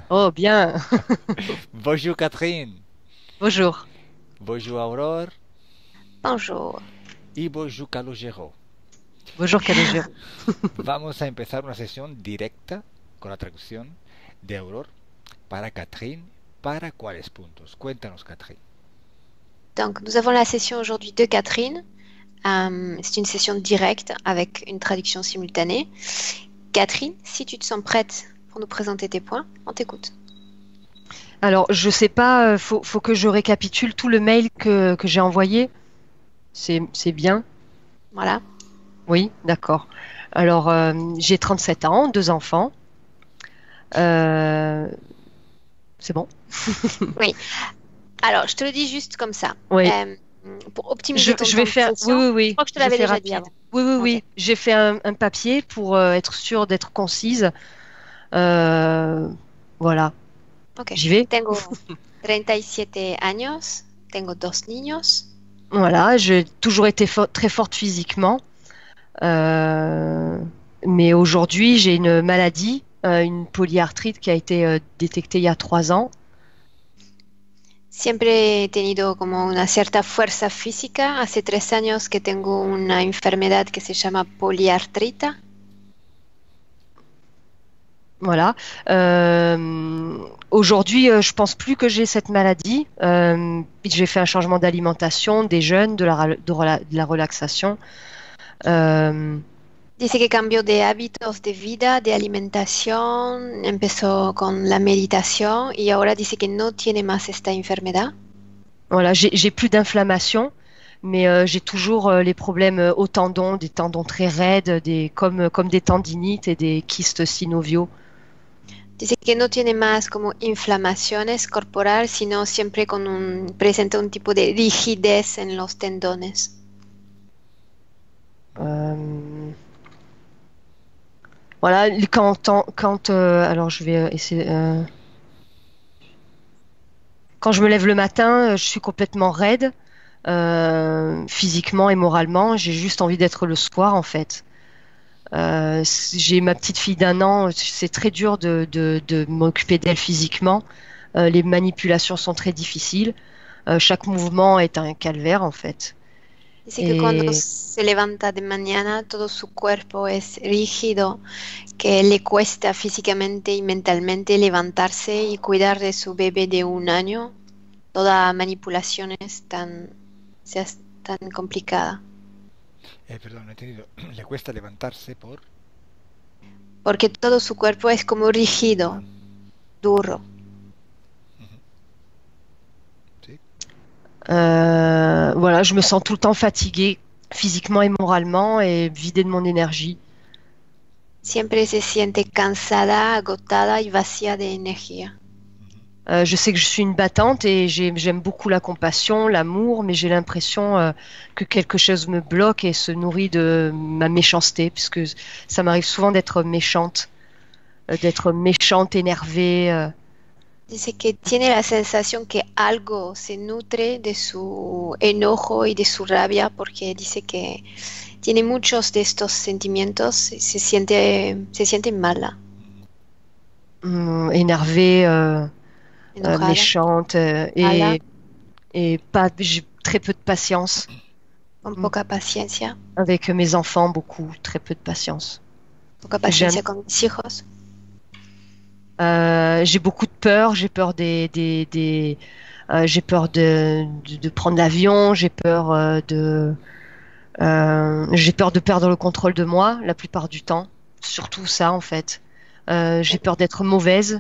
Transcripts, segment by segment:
Oh, bien. Bonjour Catherine, Bonjour. bonjour Aurore Bonjour. y bonjour Calogero. Bonjour, Calogero. Vamos a empezar una sesión directa con la traducción de Aurore para Catherine. ¿Para cuáles puntos? Cuéntanos, Catherine. Donc, nous avons la session aujourd'hui de Catherine. C'est une session directe avec une traduction simultanée. Catherine, si tu te sens prête pour nous présenter tes points, on t'écoute. Alors, je sais pas, faut que je récapitule tout le mail que j'ai envoyé. C'est bien? Voilà. Oui, d'accord. Alors, j'ai 37 ans, deux enfants. Euh, c'est bon? Oui. Alors, je te le dis juste comme ça. Oui. Pour optimiser ton Je temps vais de faire. Oui, session, oui, je oui. crois que je te Je l'avais fais déjà dit rapide. avant. Oui, oui, Ok. oui. J'ai fait un papier pour être sûre d'être concise. Euh, voilà. Ok. J'y vais. Tengo 37 años, tengo dos niños. Voilà. J'ai toujours été très forte physiquement. Euh, mais aujourd'hui, j'ai une maladie, une polyarthrite qui a été détectée il y a 3 ans. Siempre he tenido como una cierta fuerza física. Hace 3 años que tengo una enfermedad que se llama poliartrita. Voilà. Aujourd'hui, je pense plus que j'ai cette maladie. J'ai fait un changement d'alimentation, des jeûnes, de la relaxation. Euh, Dice que cambió de hábitos de vida, de alimentación, empezó con la meditación y ahora dice que no tiene más esta enfermedad. voilà, j'ai plus d'inflammation, mais j'ai toujours les problèmes aux tendons, des tendons très raides, comme des tendinites et des kystes synoviaux. Dice que no tiene más como inflamaciones corporal, sino siempre presenta un tipo de rigidez en los tendones. Euh, Voilà, alors je vais essayer. Quand je me lève le matin, je suis complètement raide, physiquement et moralement. J'ai juste envie d'être le soir, en fait. J'ai ma petite fille d'1 an. C'est très dur de m'occuper d'elle physiquement. Les manipulations sont très difficiles. Chaque mouvement est un calvaire, en fait. Dice que cuando Et se levanta de mañana todo su cuerpo es rígido, que le cuesta físicamente y mentalmente levantarse y cuidar de su bebé de 1 año. Toda manipulación es tan complicada, Perdón, no he entendido. Le cuesta levantarse por... porque todo su cuerpo es como Ah, rígido, duro. ujú. Sí. voilà, je me sens tout le temps fatiguée, physiquement et moralement, et vidée de mon énergie. Siempre se siente cansada, agotada y vacía de energía. Ujú. Je sais que je suis une battante et j'aime beaucoup la compassion, l'amour, mais j'ai l'impression que quelque chose me bloque et se nourrit de ma méchanceté, puisque ça m'arrive souvent d'être méchante, énervée. Dice que tiene la sensación que algo se nutre de su enojo y de su rabia porque dice que tiene muchos de estos sentimientos y se siente mala, Énervée, enojada, méchante, mala, et pas, j'ai très peu de patience con mm, poca paciencia, avec mes enfants, beaucoup, très peu de patience. poca J'ai paciencia con mis hijos. j'ai beaucoup de peur, j'ai peur de prendre l'avion, j'ai peur de perdre le contrôle de moi la plupart du temps, surtout ça en fait. J'ai peur d'être mauvaise.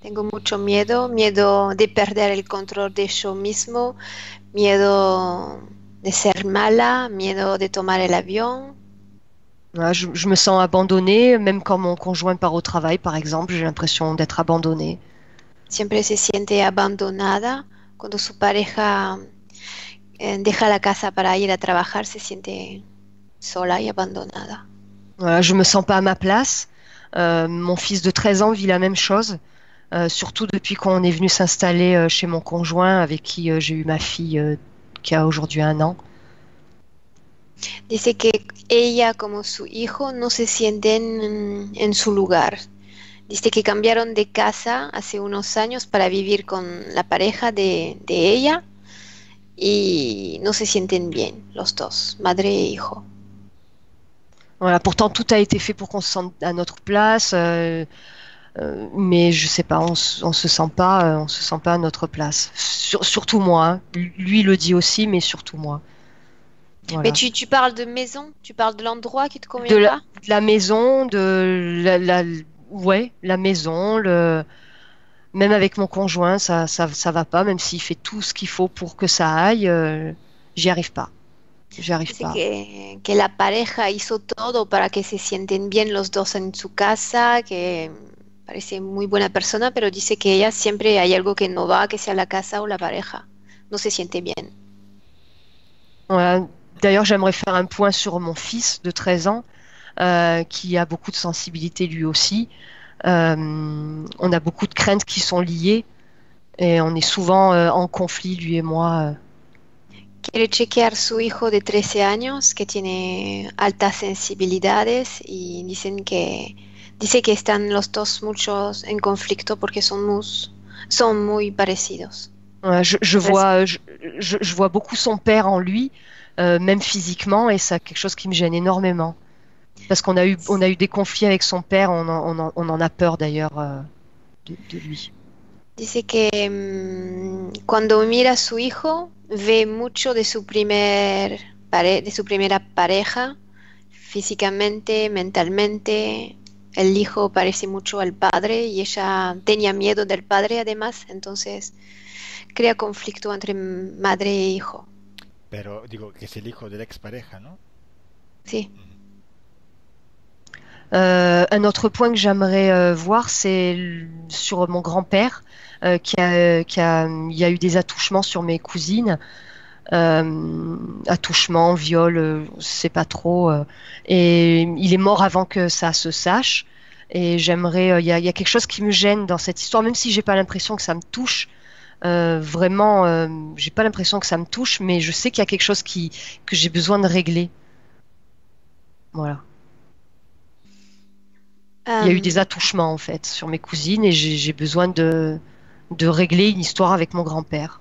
Tengo mucho miedo, miedo de perder el control de yo mismo, miedo de ser mala, miedo de tomar el avión. Voilà, je me sens abandonnée, même quand mon conjoint part au travail, par exemple, j'ai l'impression d'être abandonnée. Siempre se siente abandonada cuando su pareja deja la casa para ir a trabajar, se siente sola y abandonada. Voilà, je me sens pas à ma place. Mon fils de 13 ans vit la même chose, surtout depuis qu'on est venu s'installer chez mon conjoint avec qui j'ai eu ma fille qui a aujourd'hui 1 an. Dice que ella como su hijo no se sienten en su lugar. Dice que cambiaron de casa hace unos años para vivir con la pareja de ella y no se sienten bien los dos, madre e hijo. Voilà, pourtant tout a été fait pour qu'on se sente à notre place, mais je sais pas, on se sent pas à notre place. Surtout moi, hein. Lui le dit aussi, mais surtout moi. Mais Voilà. tu parles de maison, tu parles de l'endroit qui te De convient la, pas? de la maison, ouais, la maison, même avec mon conjoint, ça va pas, même s'il fait tout ce qu'il faut pour que ça aille, j'y arrive pas. J'y arrive Dice pas. que la pareja hizo todo para que se sienten bien los dos en su casa, que parece muy buena persona, pero dice que ella siempre hay algo que no va, que sea la casa o la pareja. No se siente bien. Voilà. D'ailleurs, j'aimerais faire un point sur mon fils de 13 ans, qui a beaucoup de sensibilité lui aussi. On a beaucoup de craintes qui sont liées et on est souvent en conflit, lui et moi. Quiere chequear su hijo de 13 años que tiene altas sensibilidades y dice que están los dos muchos en conflicto porque son muy parecidos. Ouais, je vois beaucoup son père en lui, même physiquement, et c'est quelque chose qui me gêne énormément. Parce on a eu des conflits avec son père, on en a peur d'ailleurs de lui. Dice que cuando mira a su hijo ve mucho de de su primera pareja, físicamente, mentalmente. El hijo parece mucho al padre y ella tenía miedo del padre además, entonces crea conflicto entre madre e hijo. Pero digo que es el hijo de la expareja, ¿no? Sí. Un autre point que j'aimerais voir, c'est sur mon grand-père, il y a eu des attouchements sur mes cousines, attouchements, viols, je sais pas trop, et il est mort avant que ça se sache. Et j'aimerais, il y a quelque chose qui me gêne dans cette histoire, même si j'ai pas l'impression que ça me touche. Vraiment, j'ai pas l'impression que ça me touche, mais je sais qu'il y a quelque chose que j'ai besoin de régler. Voilà. Il y a eu des attouchements en fait sur mes cousines et j'ai besoin de régler une histoire avec mon grand-père.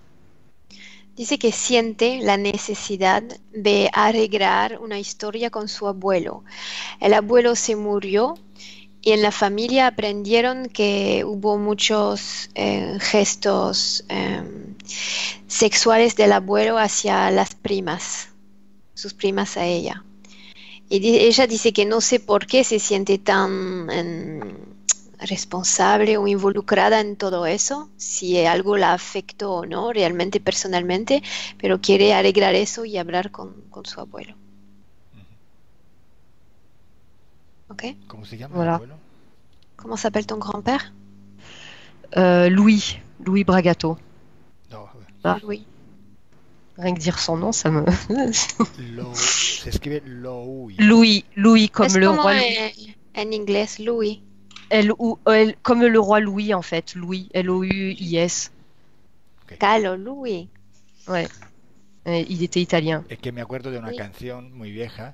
Dice que siente la necesidad de arreglar una historia con su abuelo. El abuelo se murió y en la familia aprendieron que hubo muchos gestos sexuales del abuelo hacia las primas, sus primas a ella. Y ella dice que no sé por qué se siente tan responsable o involucrada en todo eso, si algo la afectó o no realmente personalmente, pero quiere arreglar eso y hablar con su abuelo. ¿Ok? ¿Cómo se llama el Voilà. abuelo? ¿Cómo s'appelle ton grand-père? Louis Bragato. No, Ah. Oui. Rien que dire son nom, ça me. se escribe Louis. Louis comme Es le como roi Louis. en inglés, Louis. Comme le roi Louis en fait, Louis, Louis. Ok. Calo, Louis. Ouais. Il était italien. Es que me acuerdo de una Sí. canción muy vieja,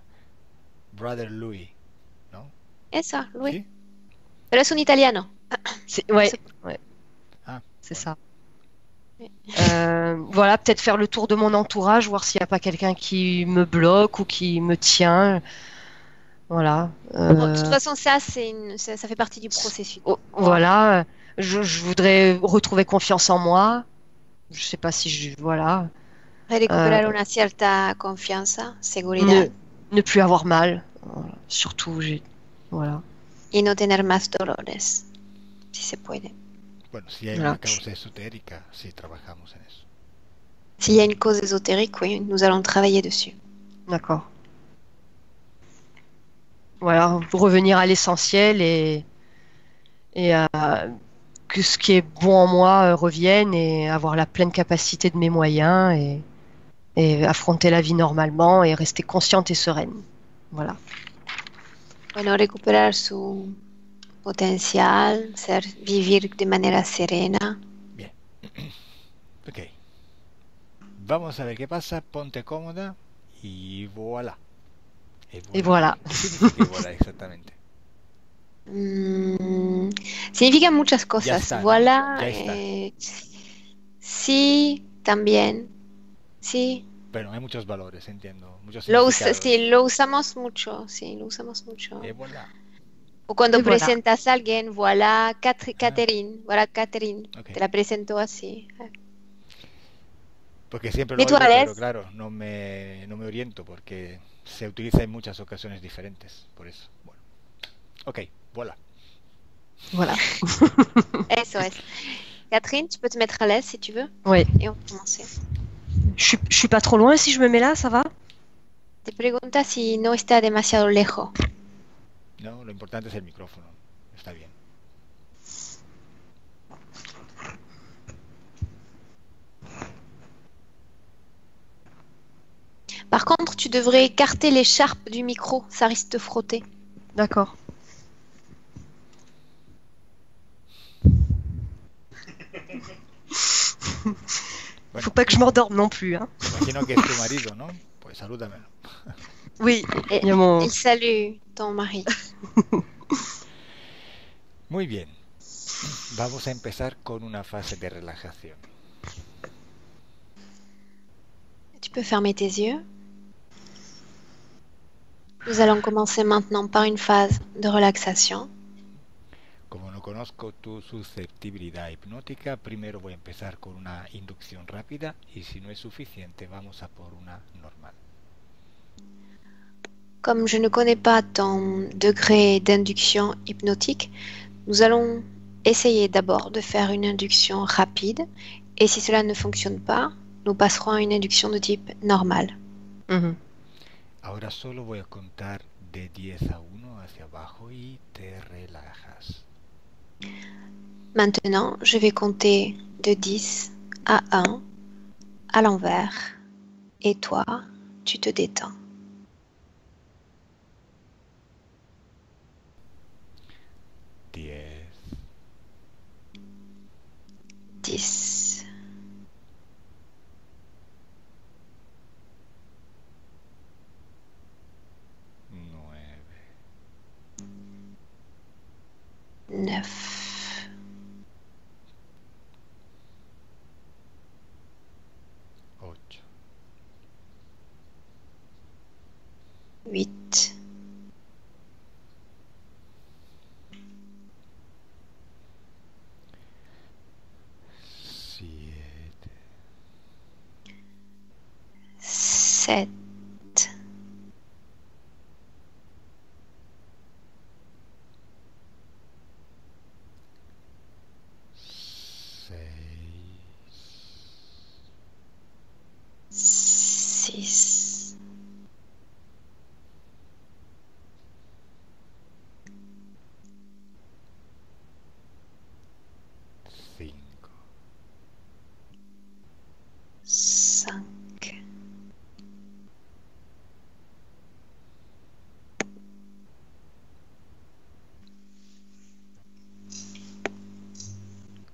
Brother Louis, ¿no? Eso, Louis. ¿Sí? Pero es un italiano. Ouais, C'est- ouais, Ah, c'est bueno. ça. Voilà, peut-être faire le tour de mon entourage, voir s'il n'y a pas quelqu'un qui me bloque ou qui me tient. Voilà. Bon, de toute façon, ça fait partie du processus. Voilà. Je voudrais retrouver confiance en moi. Je sais pas si je. Voilà. Recuperar una cierta confianza, seguridad Ne plus avoir mal. Voilà. Surtout, voilà. y no tener más dolores, si se puede. Bueno, si hay Voilà. una causa esotérica, sí trabajamos en eso. S'il y a une cause ésotérique, oui, nous allons travailler dessus. D'accord. Voilà, revenir à l'essentiel et que ce qui est bon en moi revienne et avoir la pleine capacité de mes moyens et affronter la vie normalement et rester consciente et sereine. Voilà. Bueno, recuperar su potencial, vivir de manera serena. Bien. Ok. Vamos a ver qué pasa. Ponte cómoda y voilà. Et voilà. ¿Qué significa y voilà exactamente? Mm, significa muchas Ya cosas. está, ¿no? Voilà. Ya está. Sí, también. Sí. Pero hay muchos valores, entiendo, muchos Sí, significados. lo usamos mucho. Sí, lo usamos mucho. Et voilà. O cuando Et voilà. presentas a alguien, voilà, Ah, Catherine. Voilà, Catherine. ok. Te la presento así. Porque siempre lo Mais toi, oigo, pero Alès? claro, no me oriento porque se utiliza en muchas ocasiones diferentes. Por eso, bueno. Ok, voilà. Voilà. Eso es. Catherine, tu peux te mettre à l'aise si tu veux. Oui. Et on peut commencer. Je suis pas trop loin si je me mets là, ça va? Te pregunta si no está demasiado lejos. No, lo importante es el micrófono. Está bien. Par contre, tu devrais écarter l'écharpe du micro, ça risque de frotter. D'accord. Bueno, Faut pas que je m'endorme non plus, hein. imagino que es tu marido, ¿no? Pues salúdamelo. Oui, Et, il y a mon... et salut ton mari. Muy bien. Vamos a empezar con una fase de relajación. Tu peux fermer tes yeux. Nous allons commencer maintenant par une phase de relaxation. Como no conozco tu susceptibilidad hipnótica, primero voy a empezar con una inducción rápida y si no es suficiente vamos a por una normal. Comme je ne connais pas ton degré d'induction hypnotique, nous allons essayer d'abord de faire une induction rapide et si cela ne fonctionne pas, nous passerons à une induction de type normal. Mhm. Ahora solo voy a contar de 10 a 1 hacia abajo y te relajas. Maintenant, je vais compter de 10 à 1 à l'envers et toi, tu te détends. 10, 10, 9, 9, 8, 8, 7, 7, 6, 5, 5,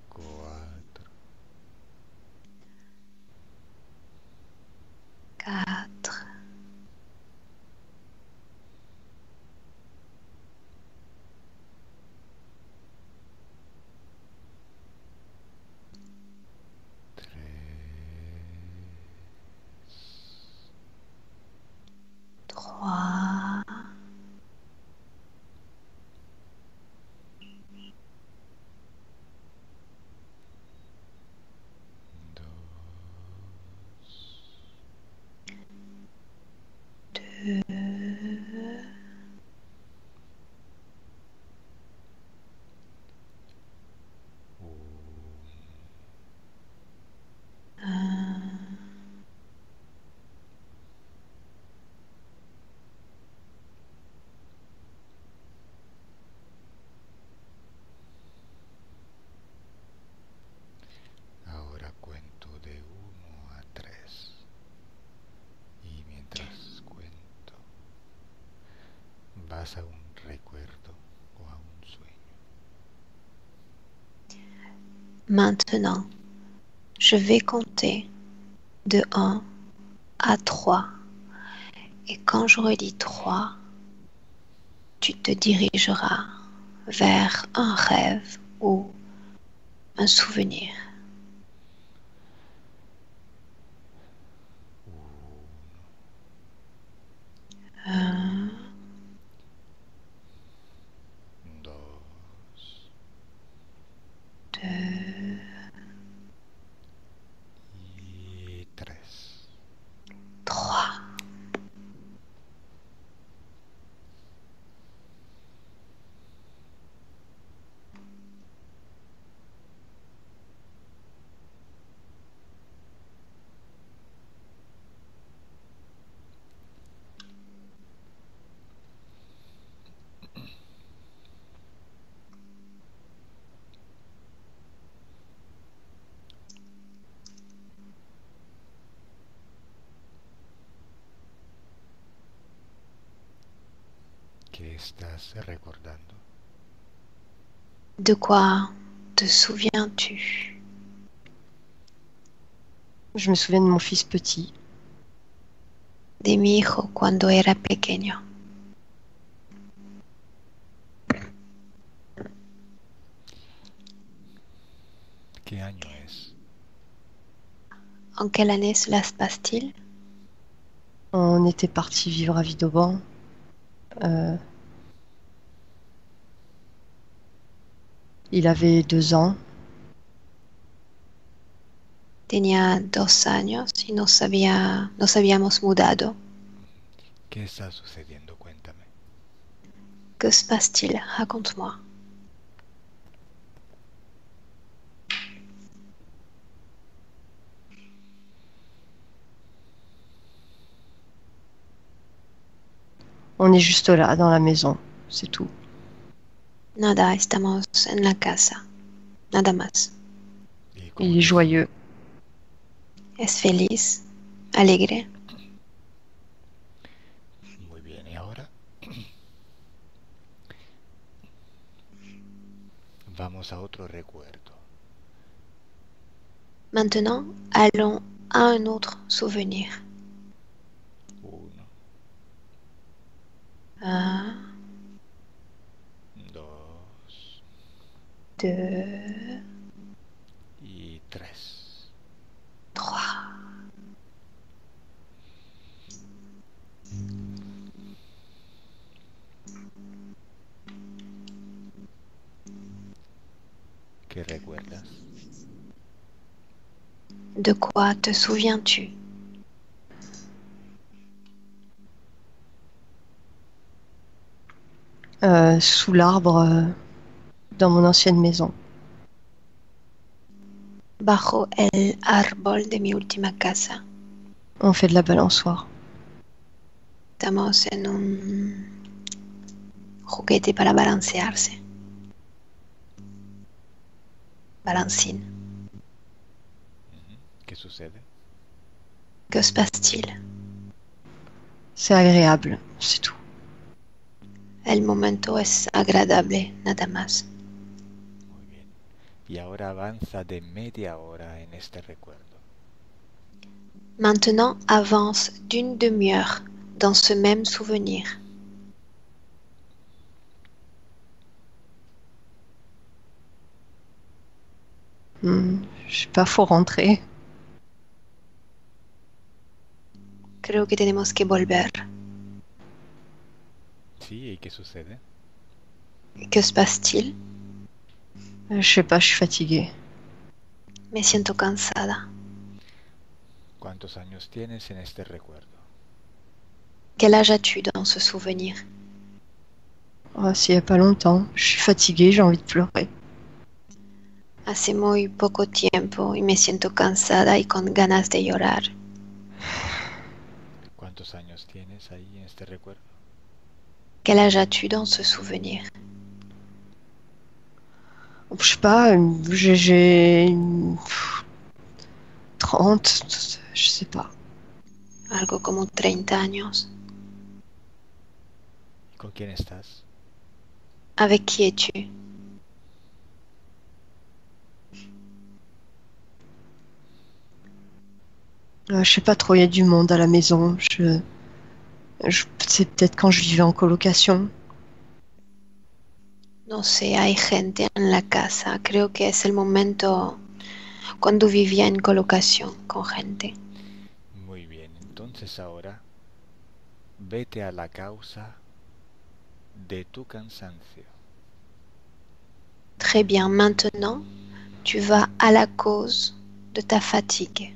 4, 4, 3, 3, 2, 2, 1. Ahora cuento de 1 a 3 y mientras cuento vas a un recuerdo o a un sueño. Maintenant, je vais compter de 1 à 3. Et quand j'aurai dit 3, tu te dirigeras vers un rêve ou un souvenir. 1, Un, 2, deux, y 3. trois. ¿Qué estás recordando? De quoi te souviens-tu? Je me souviens de mon fils petit. De mi hijo cuando era pequeño. ¿Qué año es? En quelle année cela se passe-t-il? On était parti vivre à Vidauban. Il avait 2 ans. Tenía 2 años y nos habíamos mudado. ¿Qué está sucediendo? Cuéntame. Que se passe-t-il? Raconte-moi. On est juste là, dans la maison. C'est tout. Nada, estamos en la casa. Nada más. ¿Y cómo Il est te- joyeux. Es feliz, alegre. Muy bien, ¿y ahora? Vamos a otro recuerdo. Maintenant, allons à un autre souvenir. 1, Un, 2 deux, y 3. trois. ¿Qué recuerdas? De quoi te souviens-tu? Sous l'arbre, dans mon ancienne maison. Bajo el árbol de mi última casa. On fait de la balançoire. Estamos en un juguete para balancearse. Balancine. ¿Qué sucede? Que se passe-t-il? C'est agréable, c'est tout. El momento es agradable, nada más. Muy bien. Y ahora avanza de media hora en este recuerdo. Maintenant, avance d'une demi-heure dans ce même souvenir. Je sais pas, faut rentrer. Creo que tenemos que volver. Sí, ¿y qué sucede? Que se passe-t-il? Je sais pas, je suis fatiguée. Me siento cansada. ¿Cuántos años tienes en este recuerdo? Quel âge as-tu dans ce souvenir? Oh, c'est il y a pas longtemps. Je suis fatiguée, j'ai envie de pleurer. Hace muy poco tiempo y me siento cansada y con ganas de llorar. ¿Cuántos años tienes ahí en este recuerdo? Quel âge as-tu dans ce souvenir? Je sais pas, j'ai 30, je sais pas. Algo como 30 años. ¿Y con quién estás? Avec qui es-tu? Je sais pas trop, il y a du monde à la maison. C'est peut-être quand je vivais en colocation. No sé, hay gente en la casa. Creo que es el momento cuando vivía en colocación con gente. Muy bien, entonces ahora vete a la causa de tu cansancio. Très bien, maintenant, tu vas à la cause de ta fatigue.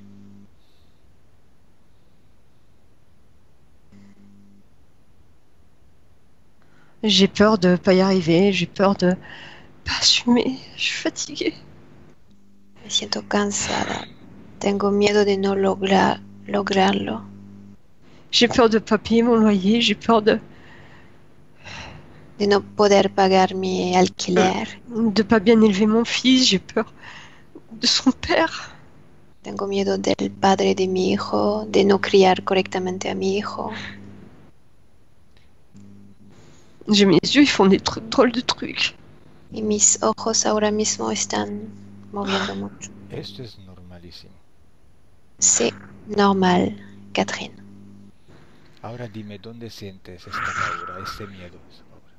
J'ai peur de pas y arriver, j'ai peur de pas assumer, je suis fatiguée. Me siento cansada. Tengo miedo de no lograrlo. J'ai peur de pas payer mon loyer, j'ai peur De no poder pagar mi alquiler. de pas bien élever mon fils, j'ai peur de son père. Tengo miedo del padre de mi hijo, de no criar correctamente a mi hijo. J'ai mes yeux, ils font des drôles de trucs. Y mis ojos ahora mismo están moviendo mucho. Esto es normalísimo. C'est normal, Catherine. Ahora dime dónde sientes esta paura, ese miedo, esa paura.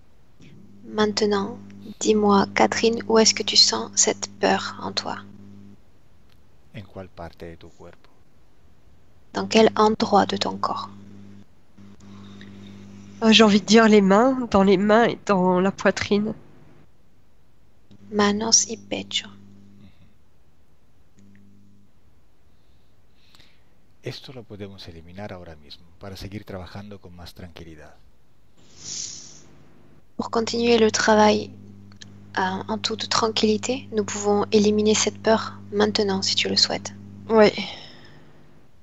Maintenant, dis-moi, Catherine, où est-ce que tu sens cette peur en toi? ¿En cuál parte de tu cuerpo? Dans quel endroit de ton corps? J'ai envie de dire les mains et dans la poitrine. Manos y pecho. Esto lo podemos eliminar ahora mismo para seguir trabajando con más tranquilidad. Pour continuer le travail en toute tranquillité, nous pouvons éliminer cette peur maintenant si tu le souhaites. Ouais.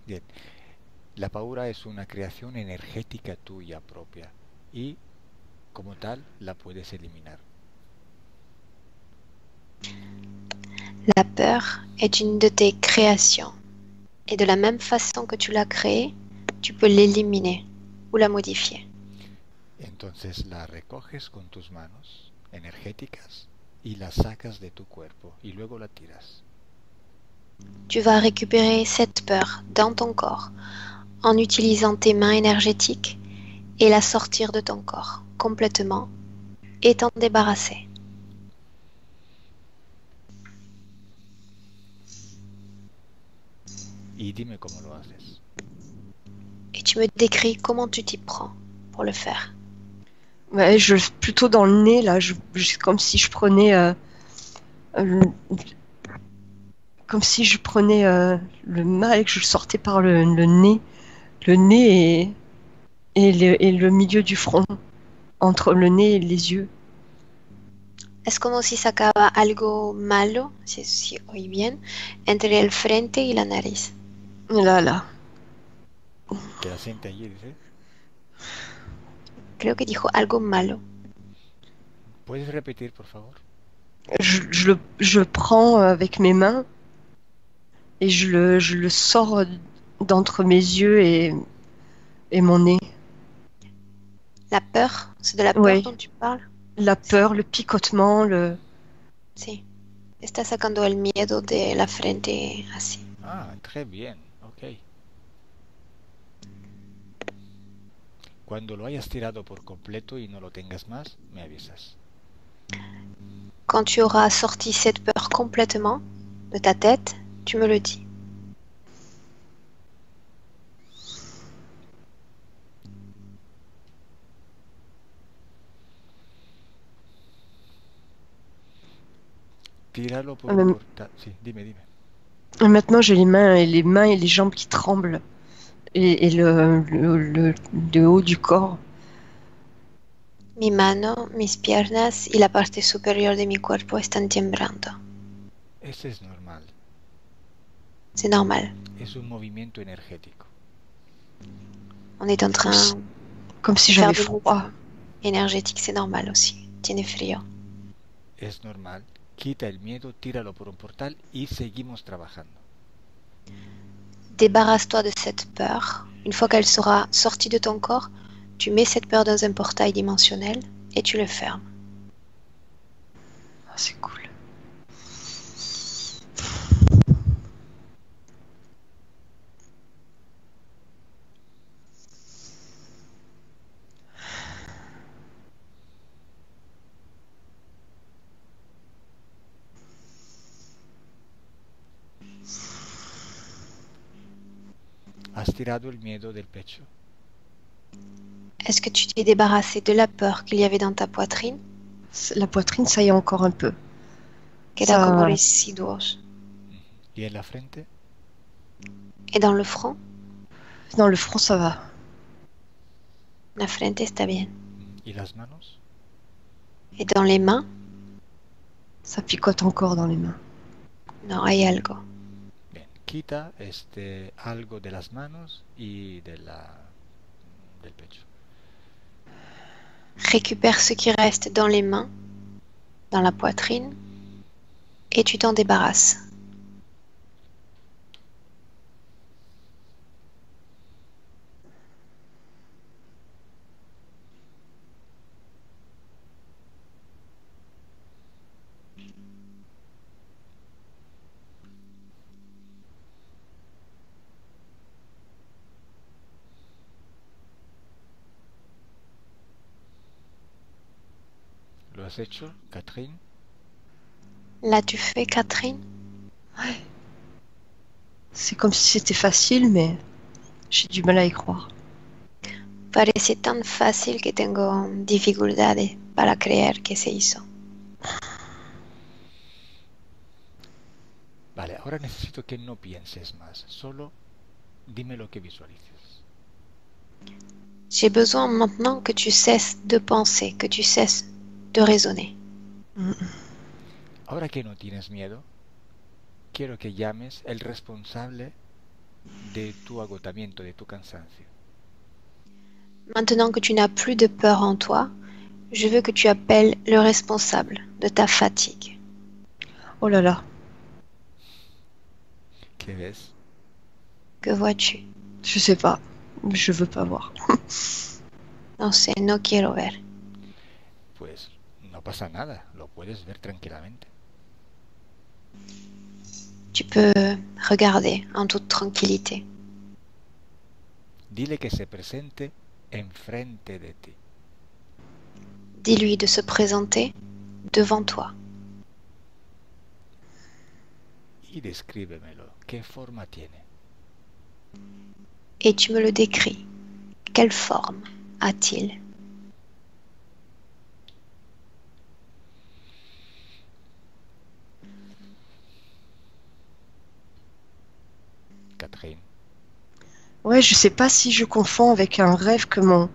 Bien, la paura es una creación energética tuya propia y como tal la puedes eliminar. La peur est une de tes créations. Et de la même façon que tu l'as créée, tu peux l'éliminer ou la modifier. Entonces la recoges con tus manos energéticas y la sacas de tu cuerpo y luego la tiras. Tu vas récupérer cette peur dans ton corps en utilisant tes mains énergétiques et la sortir de ton corps complètement et t'en débarrasser. Y dime cómo lo haces. Et tu me décris comment tu t'y prends pour le faire. Ouais, plutôt dans le nez, là, comme si je prenais. Comme si je prenais le mal et que je le sortais par le nez. Le nez et le milieu du front. Entre le nez et les yeux. Es como si sacaba algo malo, si oí bien, entre el frente y la nariz. Là. ¿Qué la siente allí, dice? Creo que dijo algo malo. ¿Puedes repetir, por favor? Je le prends avec mes mains et je le sors d'entre mes yeux et mon nez. La peur, c'est de la peur Ouais. dont tu parles? La peur, le picotement, le... Sí. Está sacando el miedo de la frente así. Ah, très bien, ok. Cuando lo hayas tirado por completo y no lo tengas más, me avisas. Quand tu auras sorti cette peur complètement de ta tête, tu me le dis. Tíralo por Ah, un portal. Sí, dime. Maintenant, j'ai les mains et les jambes qui tremblent et le haut du corps. Mi mano, mis piernas y la parte superior de mi cuerpo están temblando. Ese es normal. C'est normal. Es un movimiento energético. On est en train Comme si de faire j'avais des froid. mouvements énergétiques, c'est normal aussi. Tiene frío. Es normal. Quita el miedo, tíralo por un portal y seguimos trabajando. Débarrasse-toi de cette peur. Une fois qu'elle sera sortie de ton corps, tu mets cette peur dans un portail dimensionnel et tu le fermes. Ah, c'est cool. Has tirado el miedo del pecho. Est-ce que tu t'es débarrassé de la peur qu'il y avait dans ta poitrine? La poitrine, ça y est encore un peu. Queda como Ça, residuos. ¿Y en la frente? Et dans le front? dans le front, ça va. La frente está bien. ¿Y las manos? Et dans les mains? Ça picote encore dans les mains. Non, hay algo. Bien, quita algo de las manos y del pecho. Récupère ce qui reste dans les mains, dans la poitrine, et tu t'en débarrasses. ¿Lo has hecho, Catherine? L'as-tu fait, Catherine? C'est comme si c'était facile, mais j'ai du mal à y croire. Parece tan fácil que tengo dificultades para creer que se hizo. Vale, ahora necesito que no pienses más, solo dime lo que visualices. J'ai besoin maintenant que tu cesses de penser, que tu cesses de raisonner. Ahora que no tienes miedo, quiero que llames el responsable de tu agotamiento, de tu cansancio. Maintenant que tu n'as plus de peur en toi, je veux que tu appelles le responsable de ta fatigue. Oh là là, ¿Qué ves? Que vois-tu? je sais pas. Je veux pas voir. No sé, no quiero ver. Pues no pasa nada, lo puedes ver tranquilamente. Tu peux regarder en toute tranquillité. Dile que se presente enfrente de ti. Dis-lui de se présenter devant toi Y descríbemelo. ¿Qué forma tiene? et tu me le décris. Quelle forme a-t-il? Catherine. Ouais, je sais pas si je confonds avec un rêve que mon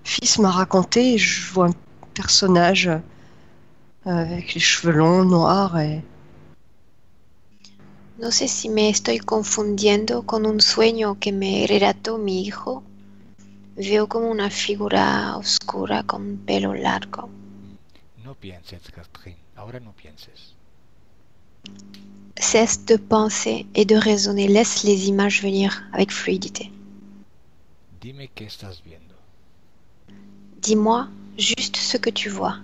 fils m'a raconté. Et je vois un personnage avec les cheveux longs, noirs et No sé si me estoy confundiendo con un sueño que me relató mi hijo. Veo como una figura oscura con pelo largo. No pienses, Catherine. Ahora no pienses. Cesse de penser et de raisonner. Laisse les images venir avec fluidité. Dime qué estás viendo. Dis-moi juste ce que tu vois.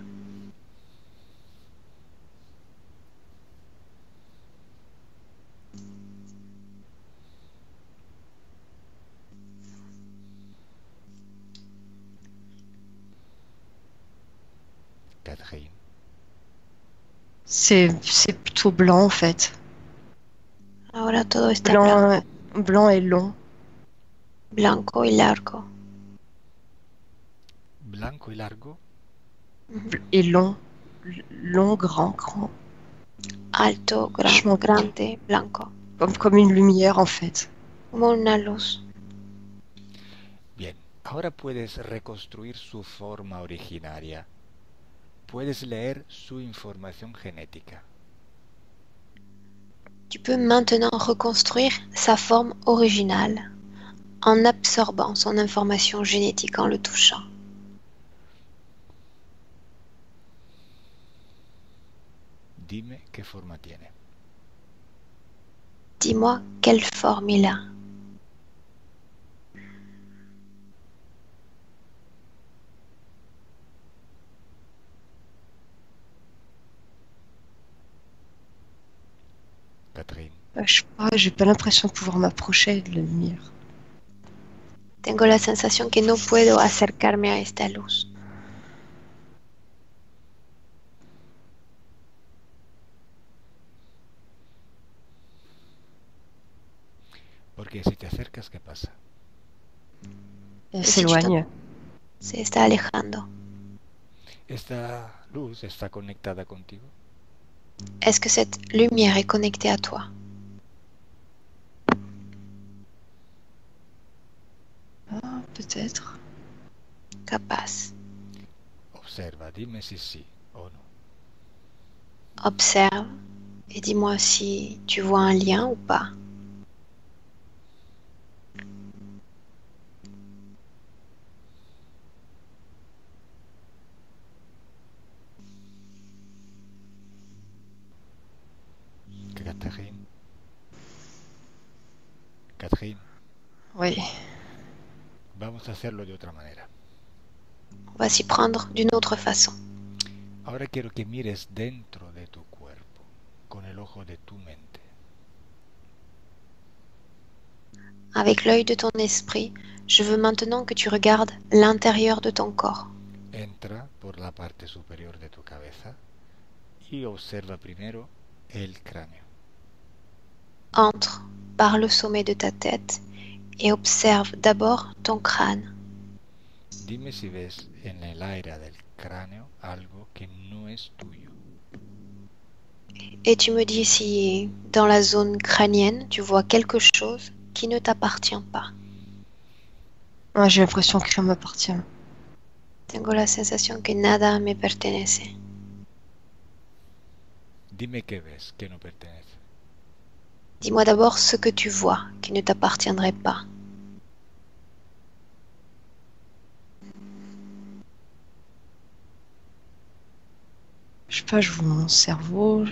Catherine. c'est plutôt blanc en fait. Ahora todo está blanco, Blanc et long. blanco y largo. Blanco y largo. Et long. Long, grand. Alto, Vachement grande, blanco. Comme une lumière en fait. Como una luz. Bien, ahora puedes reconstruir su forma originaria. Puedes leer su información genética. Tu peux maintenant reconstruire sa forme originale en absorbant son information génétique en le touchant. Dime qué forma tiene. Dis-moi quelle forme il a. Catherine. Je sais pas, j'ai pas l'impression de pouvoir m'approcher de la lumière. Tengo la sensación que no puedo acercarme a esta luz. Porque si te acercas, ¿qué pasa? Elle si tu s'éloigne. Se está alejando. ¿Esta luz está conectada contigo? Est-ce que cette lumière est connectée à toi? Ah, peut-être. Capaz. Observa, dime si sí o no. Observe et dis-moi si tu vois un lien ou pas. Catherine. Catherine, Oui. vamos a hacerlo de otra manera. On va s'y prendre d'une autre façon. Ahora quiero que mires dentro de tu cuerpo, con el ojo de tu mente. Avec l'œil de ton esprit, je veux maintenant que tu regardes l'intérieur de ton corps. Entra por la parte superior de tu cabeza y observa primero el cráneo. Entre par le sommet de ta tête et observe d'abord ton crâne. Dime si ves en el aire del cráneo algo que no es tuyo. Et tu me dis si dans la zone crânienne, tu vois quelque chose qui ne t'appartient pas. Ah, j'ai l'impression que rien m'appartient. Tengo la sensación que nada me pertenece. Dime qué ves que no pertenece. Dis-moi d'abord ce que tu vois qui ne t'appartiendrait pas. Je sais pas, je vois mon cerveau,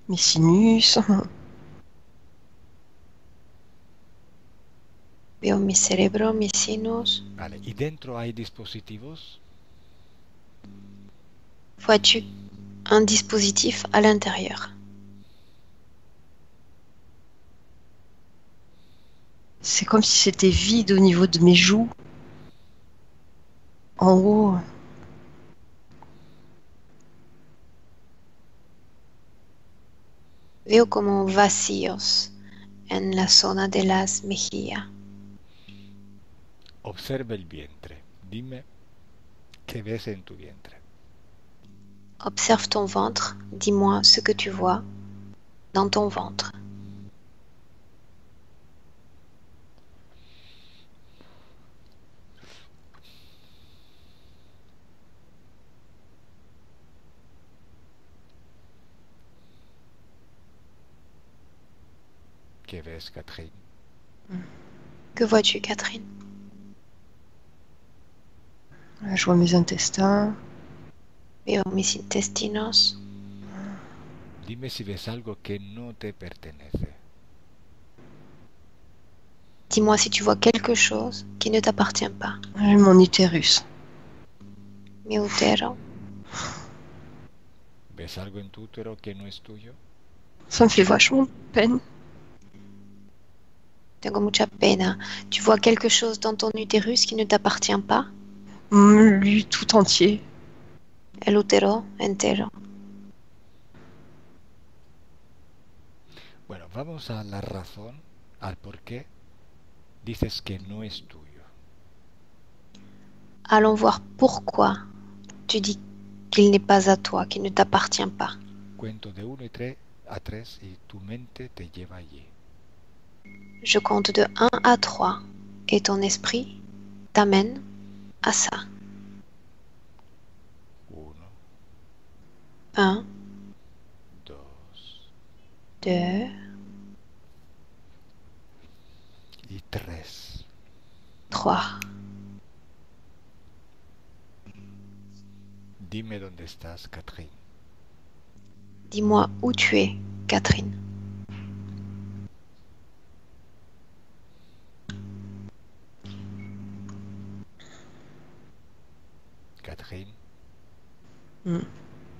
mes sinus. Veo mi cerebro, mis sinus. Vale, ¿y dentro hay dispositivos? Vois-tu un dispositif à l'intérieur? C'est comme si c'était vide au niveau de mes joues. En haut. Veo como vacíos en la zona de las mejillas. Observa el vientre. Dime qué ves en tu vientre. Observe ton ventre. Dis-moi ce que tu vois dans ton ventre. ¿Qué ves, Catherine? Que vois-tu, Catherine? Je vois mes intestins. Veo mis intestinos. Dime si ves algo que no te pertenece. Dis-moi si tu vois quelque chose qui ne t'appartient pas. J'ai mon utérus. Mi útero. ¿Ves algo en tu útero que no es tuyo? Ça me fait vachement de peine. Tengo mucha pena. Tu vois quelque chose dans ton utérus qui ne t'appartient pas? Lui tout entier. El útero entero. Bueno, vamos a la razón, al por qué dices que no es tuyo. Allons voir pourquoi tu dis qu'il n'est pas à toi, qu'il ne t'appartient pas. Cuento de 1 a 3 y tu mente te lleva allí. Je compte de 1 à 3 et ton esprit t'amène à ça. 1, 1, 2, 2 y 3. 3. Dime dónde estás, Catherine. Dis-moi où tu es, Catherine. Catherine,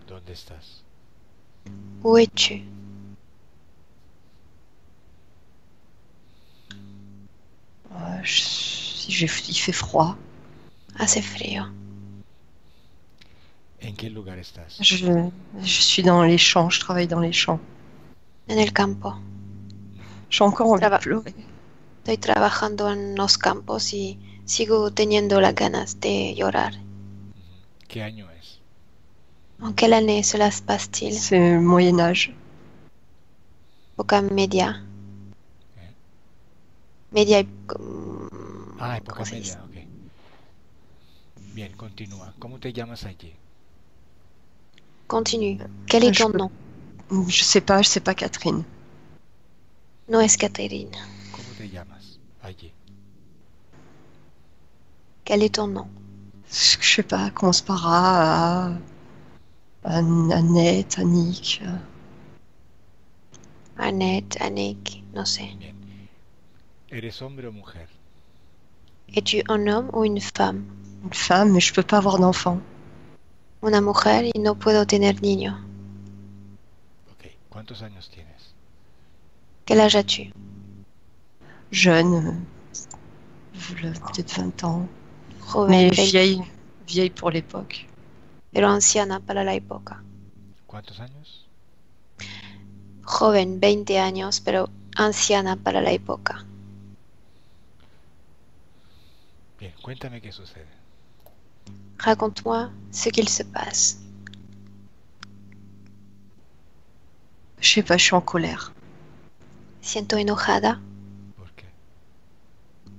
¿dónde estás? Où es-tu? Il fait froid. Hace frío. ¿En qué lugar estás? Je suis dans les champs, je travaille dans les champs. en el campo. J'ai encore envie de Traba- pleurer. Estoy trabajando en los campos y sigo teniendo las ganas de llorar. ¿Qué año es? ¿En quelle année cela se passe-t-il? C'est le Moyen Âge. Época media. ¿Eh? Media y... Ah, época ¿cómo se dice? media, ok. Bien, continúa. ¿Cómo te llamas allí? Continue. Quel est Je ton peux- nom? je sais pas Catherine. No es Catherine. ¿Cómo te llamas allí? Quel est ton nom? Je sais pas, commence par A, Annette, Annick. Annette, Annick, no sé. Bien. ¿Eres hombre o mujer? Es-tu un homme ou une femme? Une femme, mais je peux pas avoir d'enfant. Una mujer y no puedo tener niño. Ok. ¿Cuántos años tienes? Quel âge as-tu? Jeune, peut-être 20 ans. Joven, Mais 20, vieille pour l'époque. pero anciana para la época. ¿Cuántos años? Joven, 20 años, pero anciana para la época. Bien, cuéntame qué sucede. Raconte-moi ce qu'il se passe. Je sais pas, je suis en colère. Siento enojada. ¿Por qué?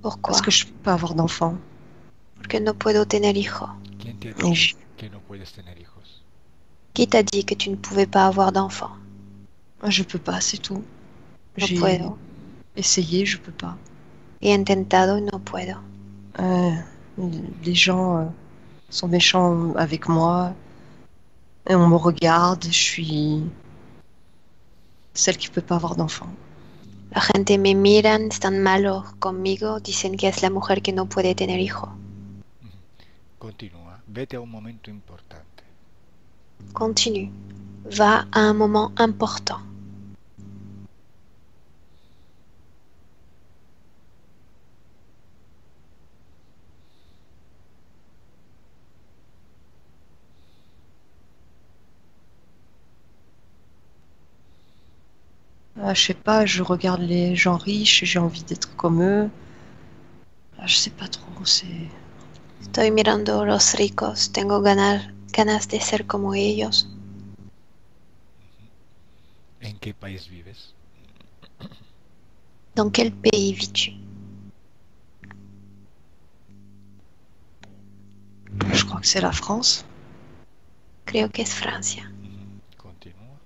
Pourquoi? Parce que je peux pas avoir d'enfant. Porque no puedo tener hijo. ¿Quién te ha Et dicho je- que no puedes tener hijos? Qui t'a dit que tu ne pouvais pas avoir d'enfant? je peux pas, c'est tout. No J'ai puedo. essayé, je peux pas. He intentado y no puedo. Les gens sont méchants avec moi. Et on me regarde, je suis celle qui peut pas avoir d'enfant. La gente me miran, están malos conmigo, dicen que es la mujer que no puede tener hijo. Continúa. Vete a un momento importante. Continue. Va à un moment important. Je sais pas, je regarde les gens riches, j'ai envie d'être comme eux. Je sais pas trop, c'est... Estoy mirando los ricos, tengo ganas de ser como ellos. ¿En qué país vives? Dans quel pays vis-tu? Je crois que c'est la France. Creo que es Francia. Continúa.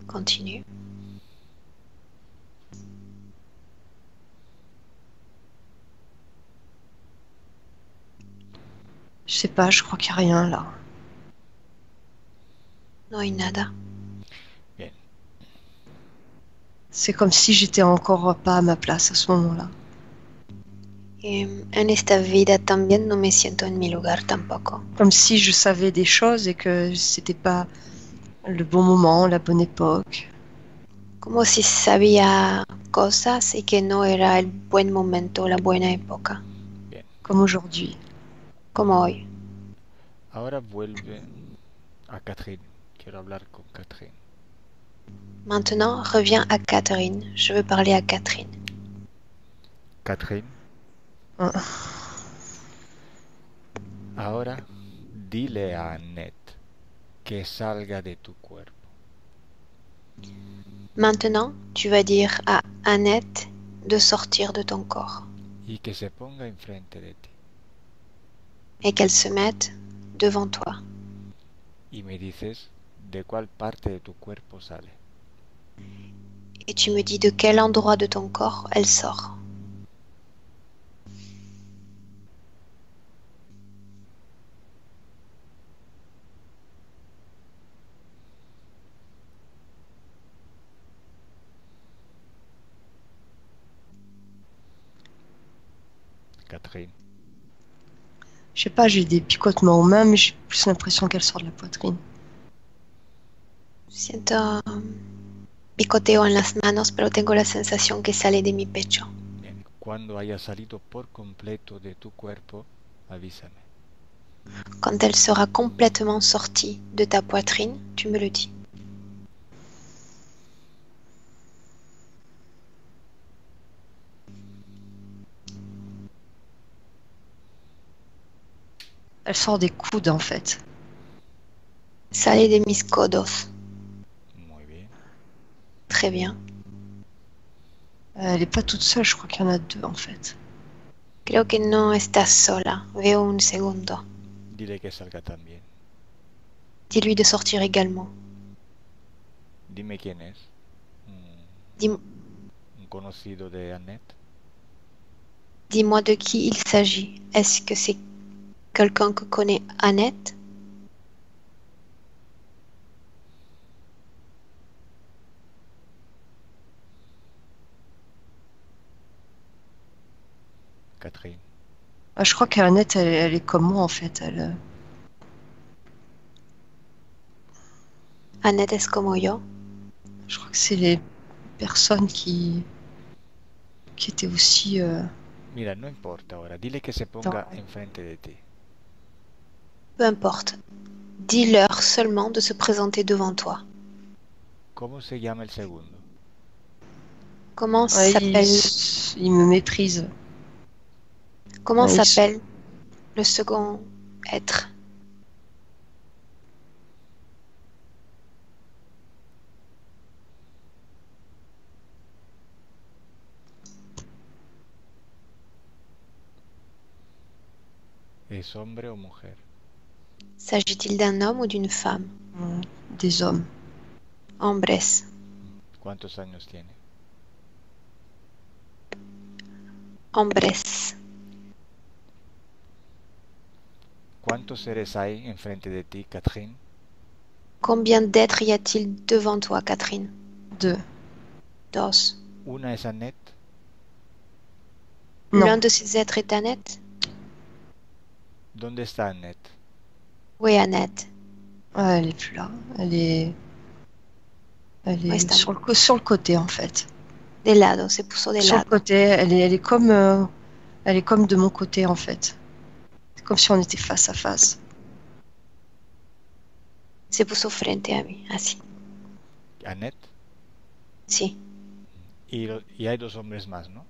Continue. Je sais pas, je crois qu'il y a rien là. No hay nada. Bien. C'est comme si j'étais encore pas à ma place à ce moment-là. En esta vida también no me siento en mi lugar tampoco. Comme si je savais des choses et que c'était pas le bon moment, la bonne époque. Como si sabía cosas y que no era el buen momento, la buena época, Bien. Comme aujourd'hui. como hoy. Ahora vuelve a Catherine. Quiero hablar con Catherine. Maintenant, reviens à Catherine. Je veux parler à Catherine. Catherine, Ah. ahora dile a Annette que salga de tu cuerpo. Maintenant, tu vas dire à Annette de sortir de ton corps Y que se ponga enfrente de ti. et qu'elle se mette devant toi. Y me dices de cuál parte de tu cuerpo sale. Et tu me dis de quel endroit de ton corps elle sort. Catherine, Je sais pas, j'ai des picotements aux mains, mais j'ai plus l'impression qu'elle sort de la poitrine. Siento picoteo en las manos, pero tengo la sensación que sale de mi pecho. bien, cuando haya salido por completo de tu cuerpo, avísame. Quand elle sera complètement sortie de ta poitrine, tu me le dis. Elle sort des coudes en fait. Sale de mis codos. Muy bien. Très bien. Elle est pas toute seule, je crois qu'il y en a deux en fait. Creo que no estás sola. Veo un segundo. Dile que salga también. Dis-lui de sortir également. Dime quién es. Dis- Un conocido de Annette. Dis-moi de qui il s'agit. Est-ce que c'est quelqu'un que connaît Annette? Catherine. Ah, je crois qu'Annette, elle est comme moi en fait. Annette es como yo. Je crois que c'est les personnes qui étaient aussi. Mira, no importa ahora. Dile que se ponga enfrente de ti. Peu importe. Dis-leur seulement de se présenter devant toi. ¿Cómo se llama el segundo? Comment Ouais, s'appelle il me méprise. Comment Ouais, s'appelle le second être? ¿Es hombre o mujer? S'agit-il d'un homme ou d'une femme? Des hommes. Hombres. ¿Cuántos años tiene? Hombres. ¿Cuántos seres hay enfrente de ti, Catherine? Combien d'êtres y a-t-il devant toi, Catherine? Deux. Dos. ¿Una es Annette? Non. L'un de ces êtres est Annette? ¿Dónde está Annette? Où est Annette? Ah, elle est plus là. Elle est Ouais, c'est sur le côté en fait. De lado, se puso de Sur le lado. côté, elle est comme de mon côté en fait. C'est comme si on était face à face. Se puso frente a mí, así. ¿Annette? Si. Y hay dos hombres más, ¿no?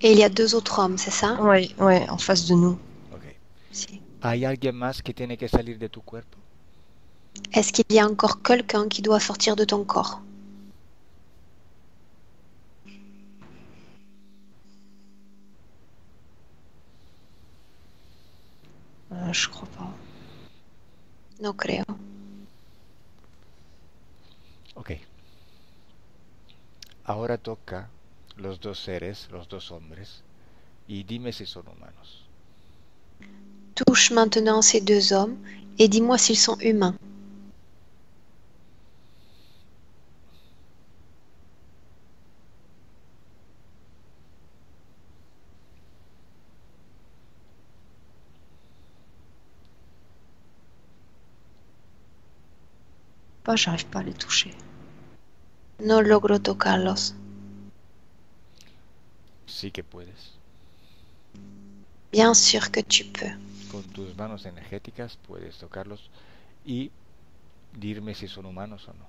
Et il y a deux autres hommes, c'est ça? Ouais, ouais, en face de nous. Ok. Si. ¿Hay alguien más que tiene que salir de tu cuerpo? Est-ce qu'il y a encore quelqu'un qui doit sortir de ton corps? Je crois pas. No creo. Ok. Ahora toca los dos seres, los dos hombres, y dime si son humanos. Touche maintenant ces deux hommes et dis-moi s'ils sont humains. Pas, j'arrive pas à les toucher. No logro tocarlos. Sí que puedes. Bien sûr que tu peux. Con tus manos energéticas puedes tocarlos y dirme si son humanos o no.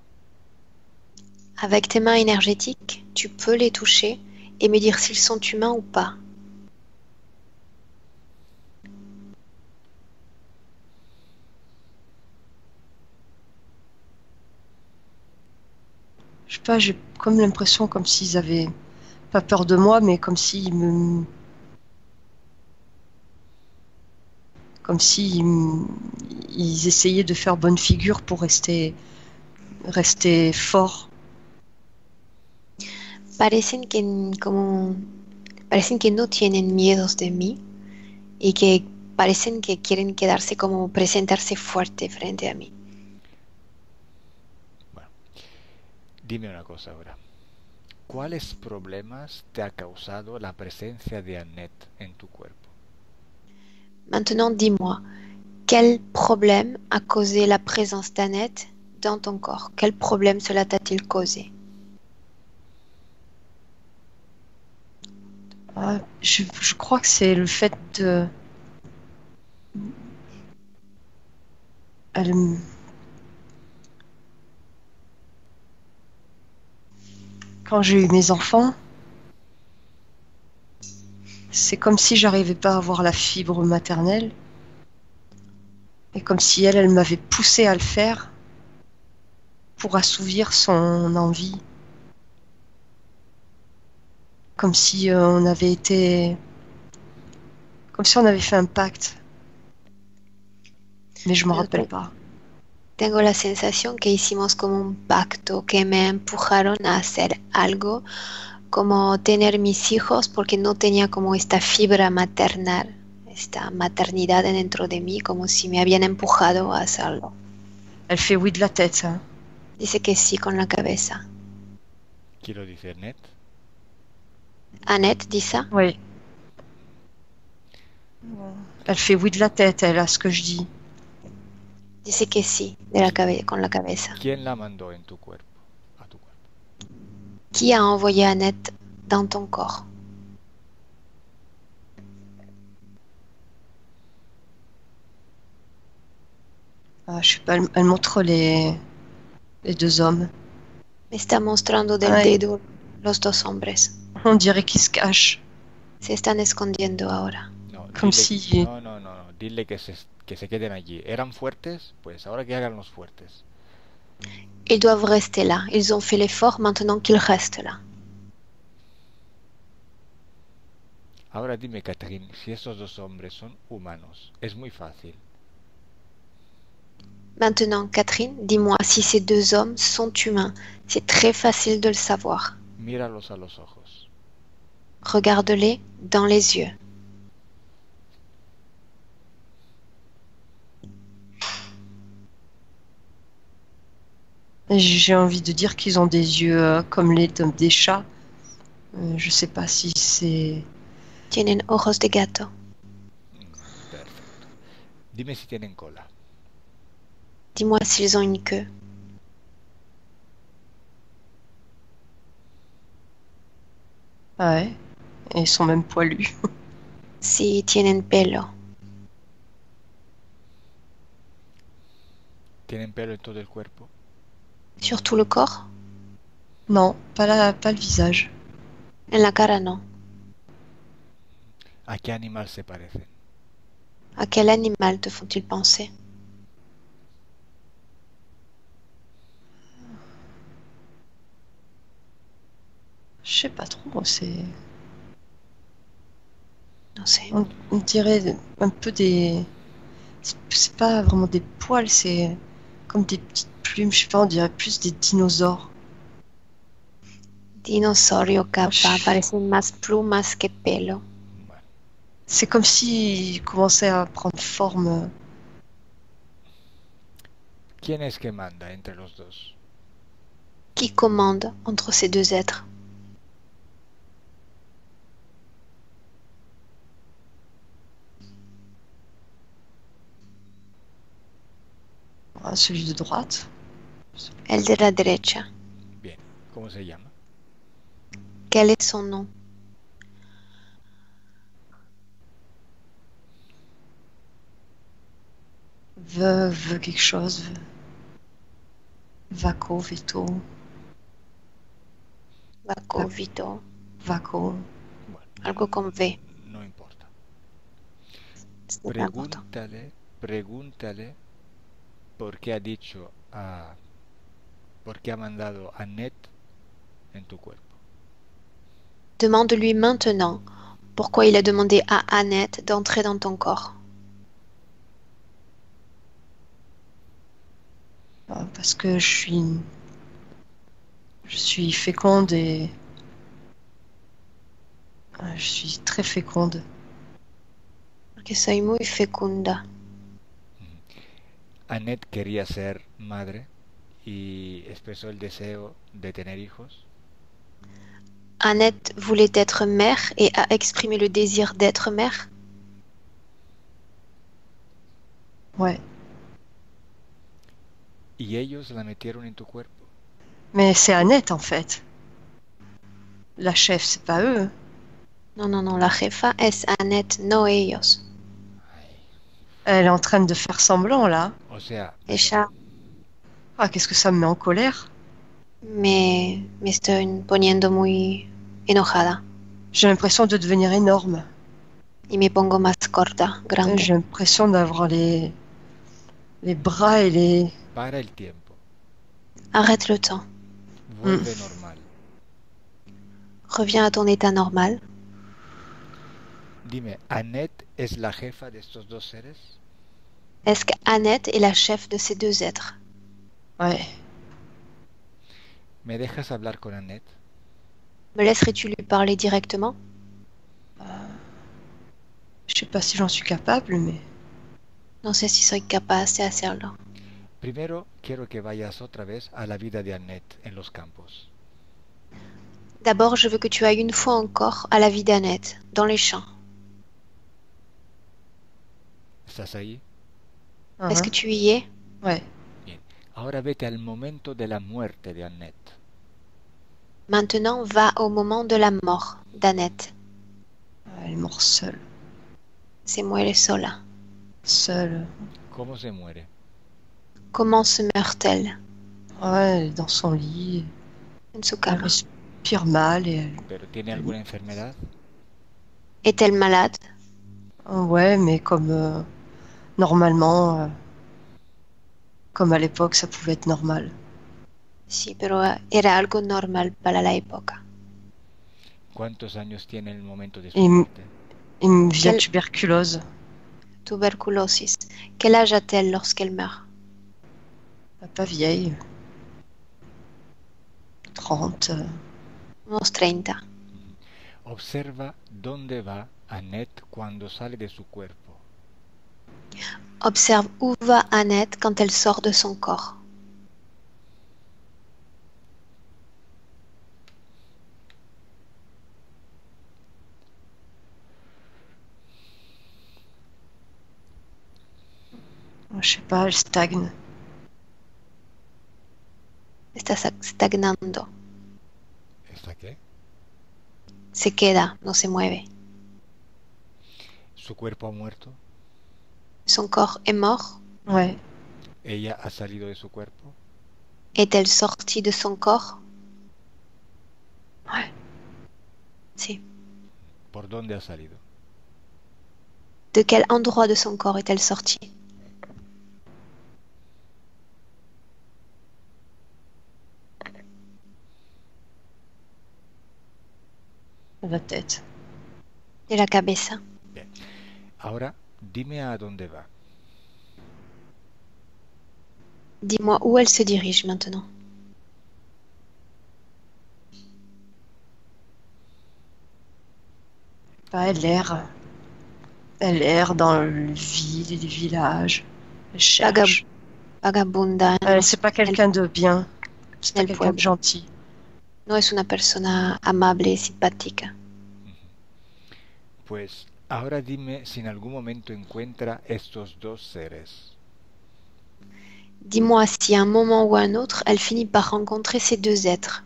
Avec tes mains énergétiques, tu peux les toucher et me dire s'ils sont humains ou pas. Je sais pas, j'ai comme l'impression comme s'ils avaient pas peur de moi, mais comme s'ils ils essayaient de faire bonne figure pour rester forts. Parecen que no tienen miedos de mí y que parecen que quieren quedarse como presentarse fuerte frente a mí. Bueno, dime una cosa ahora. ¿Cuáles problemas te ha causado la presencia de Annette en tu cuerpo? Maintenant, dis-moi, quel problème a causé la présence d'Annette dans ton corps? Quel problème cela t'a-t-il causé? Ah, je crois que c'est le fait de... Quand j'ai eu mes enfants, c'est comme si j'arrivais pas à avoir la fibre maternelle. Et comme si elle m'avait poussé à le faire pour assouvir son envie. Comme si on avait été... Comme si on avait fait un pacte. Mais je me rappelle pas. Tengo la sensación que hicimos como un pacto, que me empujaron a hacer algo, como tener mis hijos, porque no tenía como esta fibra maternal, esta maternidad dentro de mí, como si me habían empujado a hacerlo. Elle fait oui de la tête. Hein. Dice que sí con la cabeza. ¿Qui lo dice, Annette? Annette dit ça? Oui. Elle fait oui de la tête, elle, à ce que je dis. Dice que sí, con la cabeza. ¿Quién la mandó en tu cuerpo? A tu cuerpo. Qui a envoyé Annette dans ton corps? Ah, je sais pas, elle montre les deux hommes. Me está mostrando del dedo los dos hombres. On dirait qu'ils se cachent. Se están escondiendo ahora. No, Comme dile, si... no. Dile que se queden allí. ¿Eran fuertes? Pues ahora que hagan los fuertes. Ils doivent rester là. Ils ont fait l'effort, maintenant qu'ils restent là. Ahora dime, Catherine, si esos dos hombres son humanos. Es muy fácil. Maintenant, Catherine, dis-moi si ces deux hommes sont humains. C'est très facile de le savoir. Míralos a los ojos. Regarde-les dans les yeux. J'ai envie de dire qu'ils ont des yeux comme les des chats. Je sais pas si c'est... Tienen ojos de gato. Perfecto. Dime si tienen cola. Dis-moi s'ils ont une queue. Ouais, et ils sont même poilus. Si tienen pelo. ¿Tienen pelo en todo el cuerpo? Sur tout le corps? Non, pas le visage. En la cara no. ¿A qué animal se parecen? À quel animal te font-ils penser? Je sais pas trop, c'est... Non, c'est... On dirait un peu des... C'est pas vraiment des poils, c'est comme des petites plumes, je sais pas, on dirait plus des dinosaures. Dinosaurio capa, parecen más plumas que pelo. Bueno. C'est comme s'ils commençaient à prendre forme. ¿Quién es que manda entre los dos? Qui commande entre ces deux êtres? Celui de droite. El de la derecha. Bien. ¿Cómo se llama? Quel est son nom? Veuve quelque chose. Vaco, Vito. Vaco, Vito. Vaco. Bueno, Algo con V. no importa. C'est pas important. Pregúntale por qué ha dicho por qué ha mandado a Annette en tu cuerpo. Demande-lui maintenant pourquoi il a demandé à Annette d'entrer dans ton corps. Parce que je suis féconde et je suis très féconde. Porque soy muy fecunda. Annette quería ser madre y expresó el deseo de tener hijos. Annette voulait être mère et a exprimé le désir d'être mère. Ouais. Y ellos la metieron en tu cuerpo. Mais c'est Annette en fait. La chef, c'est pas eux. Non, la jefa es Annette, no ellos. Elle est en train de faire semblant là. O sea, Ella Ah, qu'est-ce que ça me met en colère. me estoy poniendo muy enojada J'ai l'impression de devenir énorme. y me pongo más corta, grande. J'ai l'impression d'avoir Les bras et les... Para el tiempo. Arrête le temps. Vuelve normal. Reviens à ton état normal. Dime, ¿Annette es la jefa de estos dos seres? Est-ce qu'Annette est la chef de ces deux êtres? Ouais. ¿Me dejas hablar con Annette? Me laisserais-tu lui parler directement? Je sais pas si j'en suis capable, mais... No sé si soy capaz de hacerlo. Primero, quiero que vayas otra vez a la vida de Annette en los campos. D'abord, je veux que tu ailles une fois encore à la vie d'Annette, dans les champs. ¿Estás ahí? Est-ce que tu y es? Ouais. Bien. Ahora vete al momento de la muerte de Annette. Maintenant, va au moment de la mort d'Annette. Elle est morte seule. Se muere sola. Seule. ¿Cómo se muere? Comment se meurt-elle? Ouais, elle est dans son lit. En su Elle cama. respire mal et elle... ¿Pero tiene alguna enfermedad? Est-elle malade? Ouais, mais comme normalement, comme à l'époque, ça pouvait être normal. Sí, pero era algo normal para la época. ¿Cuántos años tiene en el momento de su Et muerte? il me vient Quel- tuberculose. Tuberculosis. Quel âge a-t-elle lorsqu'elle meurt? Pas vieille. 30. Unos 30. Observa dónde va Annette cuando sale de su cuerpo. Observe où va Annette quand elle sort de son corps. Je sais pas, elle stagne. Está stagnando. ¿Está qué? Se queda, no se mueve. ¿Su cuerpo ha muerto? Son corps est mort. Ouais. ¿Ella ha salido de su cuerpo? Est-elle sortie de son corps? Ouais. Si. ¿Por dónde ha salido? De quel endroit de son corps est-elle sortie? La tête. De la cabeza. Bien. Ahora dime a dónde va. Dis-moi où elle se dirige maintenant. Bah, elle erre dans les villes et les villages. Elle cherche. Vagabunda. C'est pas quelqu'un de bien. C'est pas Elle quelqu'un de pueblo. gentil. No es una persona amable y simpática. Pues ahora dime si en algún momento encuentra estos dos seres. Dis-moi si à un moment ou à un autre, elle finit par rencontrer ces deux êtres.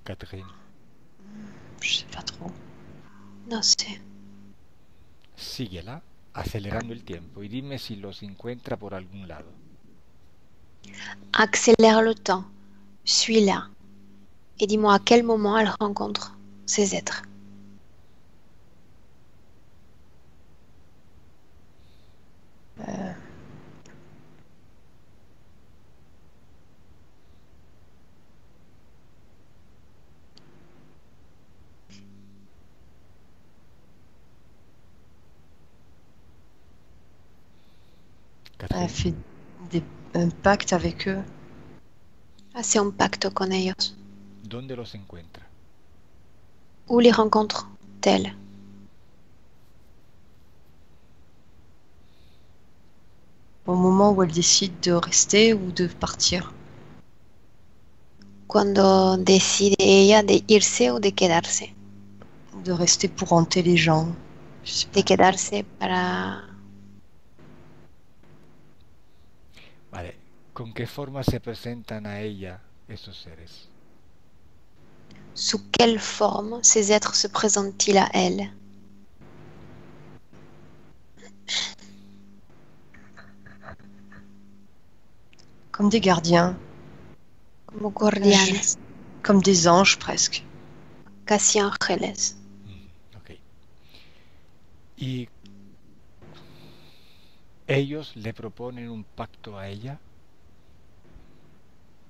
Catherine, Je sais pas trop. No sé. síguela acelerando el tiempo y dime si los encuentra por algún lado. Accélère le temps. Suis-la. Et dis-moi à quel moment elle rencontre ces êtres. Catherine, Elle fait un pacte avec eux. Hace un pacto con ellos. ¿dónde los encuentra? Où les rencontre-t-elle? Au moment où elle décide de rester ou de partir. Cuando decide ella de irse o de quedarse. De rester pour hanter les gens. Je sais pas. De quedarse para... Vale, ¿con qué forma se presentan a ella esos seres? Sous quelle forme ces êtres se présentent-ils à elle? comme des gardiens, como guardianes, comme des anges presque. casi ángeles. Ok. Y ellos le proponen un pacto a ella.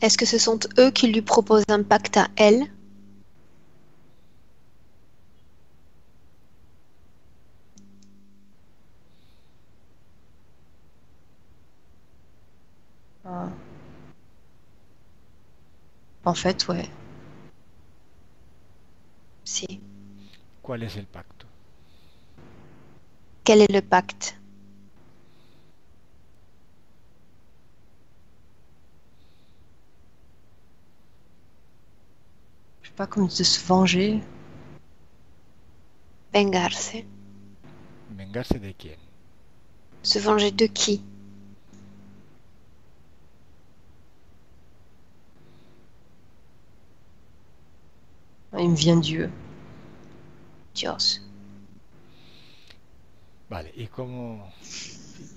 Est-ce que ce sont eux qui lui proposent un pacte à elle? Ah. En fait, ouais. Si. ¿Cuál es el pacto? Quel est le pacte? Je sais pas, comme de se venger. Vengarse. ¿Vengarse de quién? Se venger de qui? Il me vient Dieu. Dios. Vale, ¿y cómo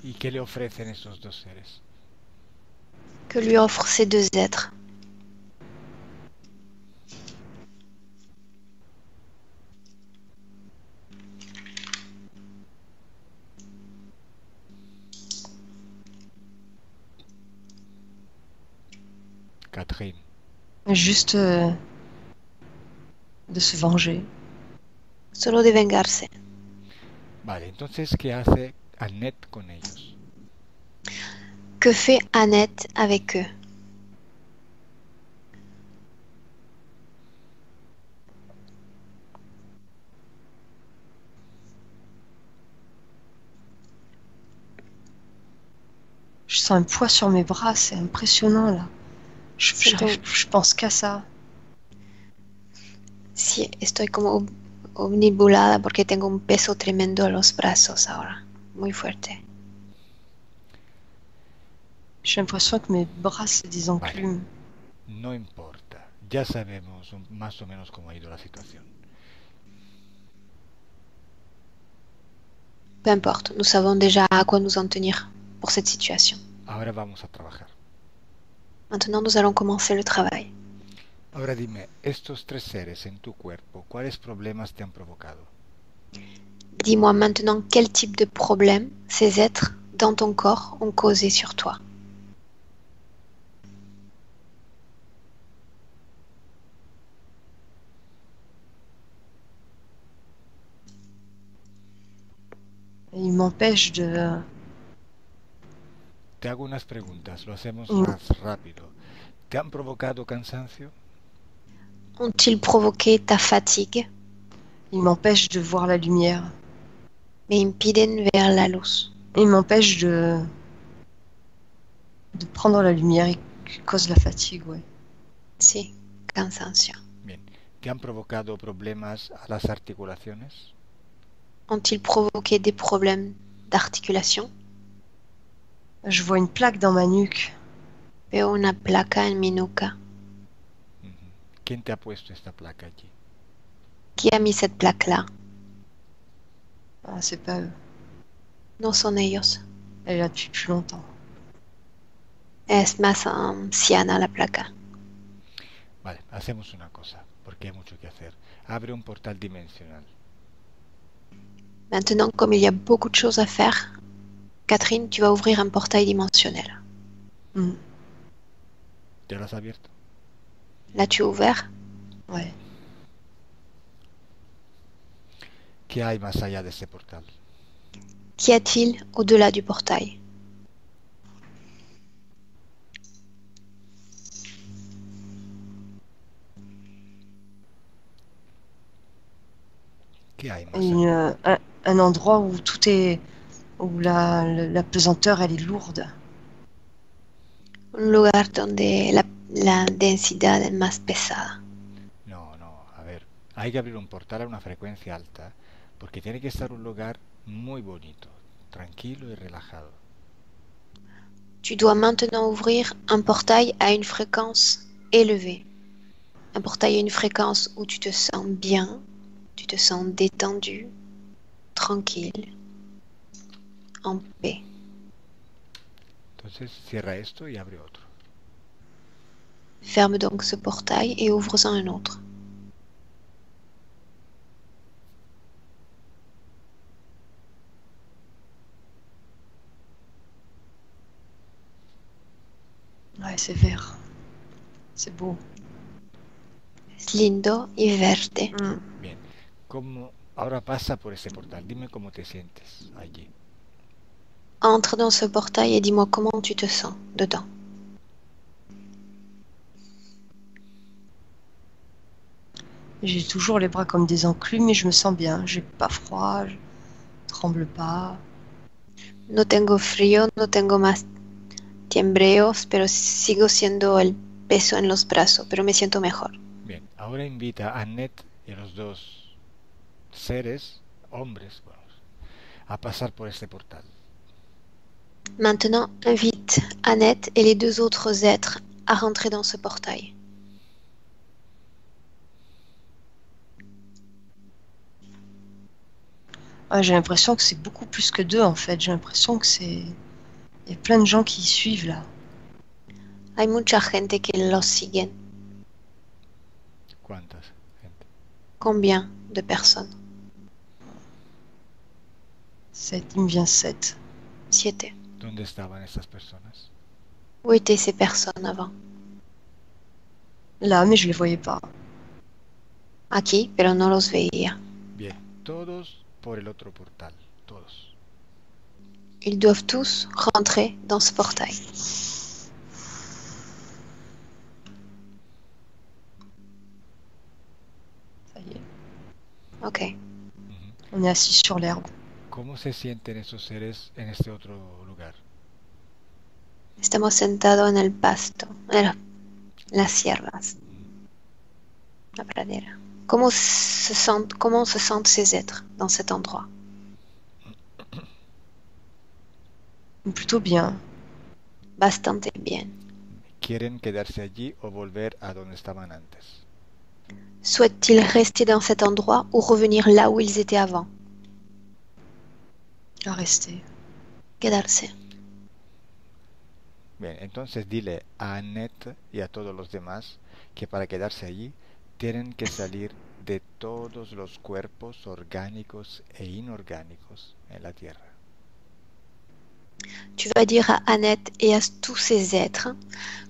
y qué le ofrecen esos dos seres? Que lui offrent ces deux êtres? Catherine. Juste de se venger. Solo de vengarse. Vale, entonces, ¿qué hace Annette con ellos? Que fait Annette avec eux? Je sens un poids sur mes bras, c'est impressionnant là. Siento- Je pense qu'à ça. Sí, estoy como omnibulada porque tengo un peso tremendo a los brazos ahora. Muy fuerte. J'ai l'impression que mes bras, c'est des enclumes. No importa, ya sabemos más o menos cómo ha ido la situación. Peu importe, nous savons déjà à quoi nous en tenir pour cette situation. Ahora vamos a trabajar. Maintenant, nous allons commencer le travail. Ahora dime, estos tres seres en tu cuerpo, ¿cuáles problemas te han provocado? Dis-moi maintenant quel type de problème ces êtres dans ton corps ont causé sur toi. Et ils m'empêchent de... Te hago unas preguntas, lo hacemos Mm. más rápido. ¿Te han provocado cansancio? Ont-ils provoqué ta fatigue? Ils m'empêchent de voir la lumière. Me impiden ver la luz. Ils m'empêchent de prendre la lumière. Ils causent la fatigue, ouais. Sí, cansancio. Bien. ¿Te han provocado problemas a las articulaciones? Ont-ils provoqué des problèmes d'articulation? Je vois une plaque dans ma nuque. Veo una placa en mi nuca. Ujú. ¿Quién te ha puesto esta placa allí? Qui a mis cette plaque-là? Ah, c'est pas eux. No son ellos. Elle est là depuis plus longtemps. Es más anciana la placa. Vale, hacemos una cosa, porque hay mucho que hacer. Abre un portal dimensional. Maintenant, comme il y a beaucoup de choses à faire, Catherine, tu vas ouvrir un portail dimensionnel. Mm. ¿Ya lo has abierto? L'as-tu ouvert? Ouais. ¿Qué hay más allá de ese portal? Qu'y a-t-il au-delà du portail? ¿Qué hay más Et, allá? un endroit où tout est... où la pesanteur, elle est lourde. Un lugar donde la densidad es más pesada. No, a ver, hay que abrir un portal a una frecuencia alta, porque tiene que estar un lugar muy bonito, tranquilo y relajado. Tu dois maintenant ouvrir un portail à une fréquence élevée. Un portail à une fréquence où tu te sens bien, tu te sens détendu, tranquille, en paix. Entonces cierra esto y abre otro. Ferme donc ce portail et ouvre-en un autre. Ouais, c'est vert. C'est beau. Es lindo y verde. Bien. Ahora pasa por ese portal. Dime cómo te sientes allí. Entre dans ce portail et dis-moi comment tu te sens dedans. J'ai toujours les bras comme des enclumes, mais je me sens bien. J'ai pas froid, je tremble pas. No tengo frío, no tengo más tiembreos, pero sigo siendo el peso en los brazos, pero me siento mejor. Bien. Ahora invita a Annette y a los dos seres, hombres, vamos, a pasar por este portal. Maintenant, invite Annette et les deux autres êtres à rentrer dans ce portail. Ah, j'ai l'impression que c'est beaucoup plus que deux en fait. J'ai l'impression que c'est. Il y a plein de gens qui y suivent là. Hay mucha gente que los siguen. ¿Cuántas gente? Combien de personnes? 7, il me vient 7. 7. ¿Dónde estaban estas personas? Où étaient ces personnes avant? Là, mais je les voyais pas. Aquí, pero no los veía. Bien, todos por el otro portal, todos. Ils doivent tous rentrer dans ce portail. Ça y est. Ok. Ujú. On est assis sur l'herbe. ¿Cómo se sienten esos seres en este otro lugar? Estamos sentados en el pasto, en las hierbas, la pradera. Comment se sentent ces êtres dans cet endroit? Plutôt bien. Bastante bien. ¿Quieren quedarse allí o volver a donde estaban antes? Souhaitent-ils rester dans cet endroit ou revenir là où ils étaient avant? À rester. Quedarse. Bien, entonces dile a Annette y a todos los demás que para quedarse allí tienen que salir de todos los cuerpos orgánicos e inorgánicos en la Tierra. Tu vas dire à Annette et à tous ces êtres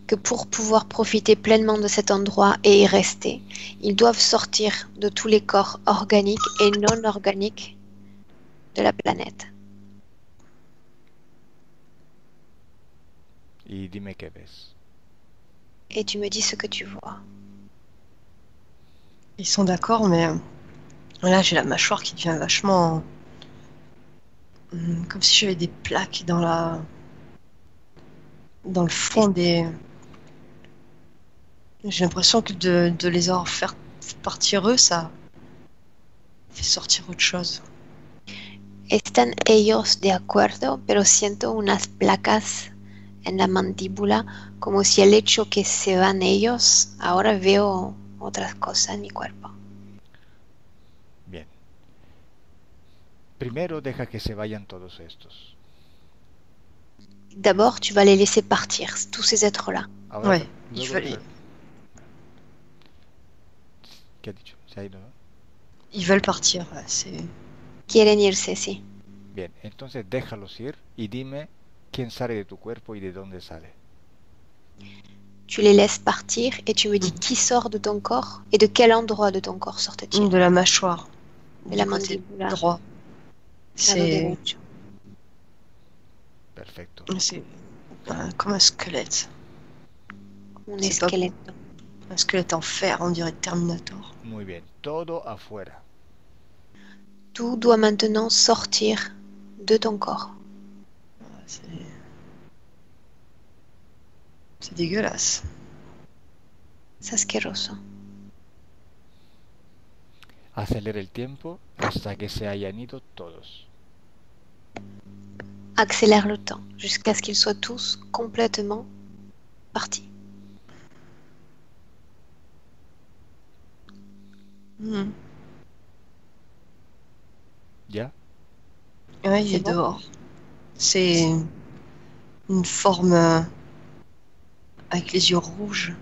que pour pouvoir profiter pleinement de cet endroit et y rester, ils doivent sortir de tous les corps organiques et non organiques de la planète. Y dime qué ves. Et tu me dis ce que tu vois. Ils sont d'accord, mais là j'ai la mâchoire qui devient vachement. Comme si j'avais des plaques dans le fond des. J'ai l'impression que de les en faire partir eux, ça fait sortir autre chose. Están ellos de acuerdo, pero siento unas placas en la mandíbula, como si el hecho que se van ellos, ahora veo otras cosas en mi cuerpo. Bien. Primero deja que se vayan todos estos. D'abord, tu vas les laisser partir, tous ces êtres-là. Ahora, Ouais, luego- il fallait. ¿Qué ha dicho? ¿Se ha ido? ¿No? Ils veulent partir. Ouais, c'est. Quieren irse, sí. Bien, entonces déjalos ir y dime quién sale de tu cuerpo y de dónde sale. Tu les laisses partir et tu me dis qui sort de ton corps et de quel endroit de ton corps sortent-ils. De la mâchoire. De la Du côté mandibula. droit. Lado C'est. derecho. Perfecto. C'est comme un squelette. Un C'est pas- esqueleto. Un squelette en fer, on dirait Terminator. Muy bien, todo afuera. Tout doit maintenant sortir de ton corps. Ouais, c'est dégueulasse. Es asqueroso. Acelera el tiempo hasta que se hayan ido todos. Accélère le temps jusqu'à ce qu'ils soient tous complètement partis. Mhm. ¿Ya? Ouais, il C'est est bon. dehors. C'est une forme avec les yeux rouges.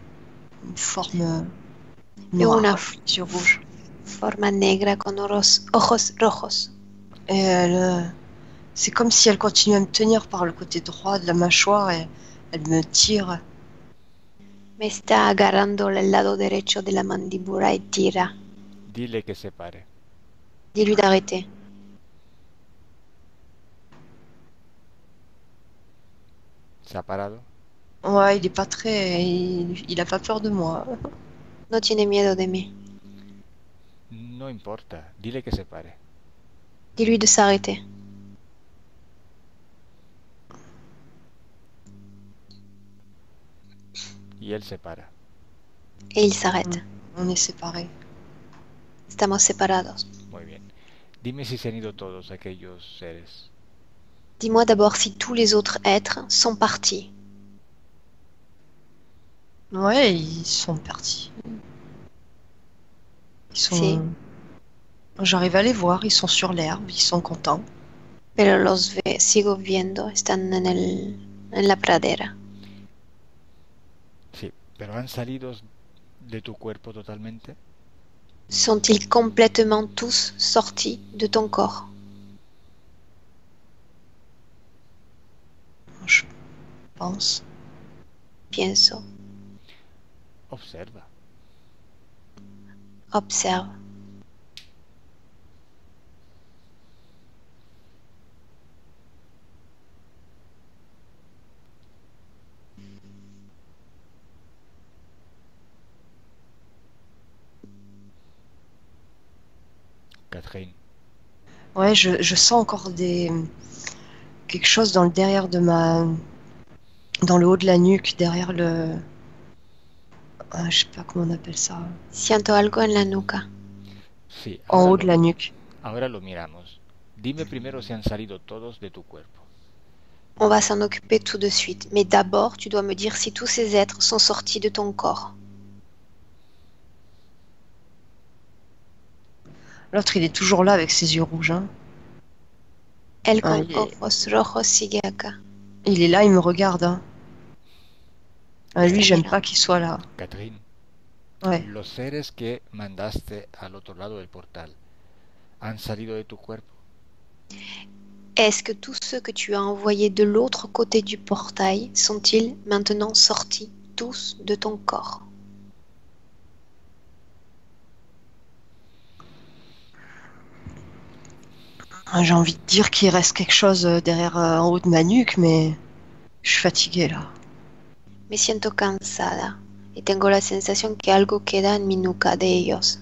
une forme y noire, una yeux rouges. forma negra con ojos rojos. Et c'est comme si elle continuait à me tenir par le côté droit de la mâchoire et elle me tire. Me está agarrando el lado derecho de la mandíbula y tira. Dile que se pare. Dis-lui d'arrêter. ¿Se ha parado? Ouais, il est pas très. Il a pas peur de moi. No tiene miedo de mí. No importa. Dile que se pare. Dis-lui de s'arrêter. Y él se para. Et il s'arrête. On est séparés. Estamos separados. Muy bien. Dime si se han ido todos aquellos seres. Dis-moi d'abord si tous les autres êtres sont partis. Ouais, ils sont partis. Ils sont. Si. J'arrive à les voir, ils sont sur l'herbe, ils sont contents. Pero sigo viendo, están en la pradera. Sí, pero han salido de tu cuerpo totalmente. Sont-ils complètement tous sortis de ton corps? Je pense. Pienso. Observa. Observe. Catherine. Ouais, je sens encore quelque chose dans le derrière de dans le haut de la nuque, derrière le. Ah, je sais pas comment on appelle ça. Siento algo en la nuca. Sí, En haut de la nuque. ahora lo miramos. Dime primero si han salido todos de tu cuerpo. On va s'en occuper tout de suite. Mais d'abord, tu dois me dire si tous ces êtres sont sortis de ton corps. L'autre, il est toujours là avec ses yeux rouges. Hein. El Ah, con ojos rojos sigue acá. Il est là, il me regarde. Hein. Ah, lui, Está j'aime mirando. pas qu'il soit là. Catherine, Ouais. los seres que mandaste al otro lado del portal, ¿han salido de tu cuerpo? Est-ce que tous ceux que tu as envoyés de l'autre côté du portail sont-ils maintenant sortis tous de ton corps? Ah, j'ai envie de dire qu'il reste quelque chose derrière, en haut de ma nuque, mais je suis fatiguée là. Me siento cansada y tengo la sensación que algo queda en mi nuca de ellos.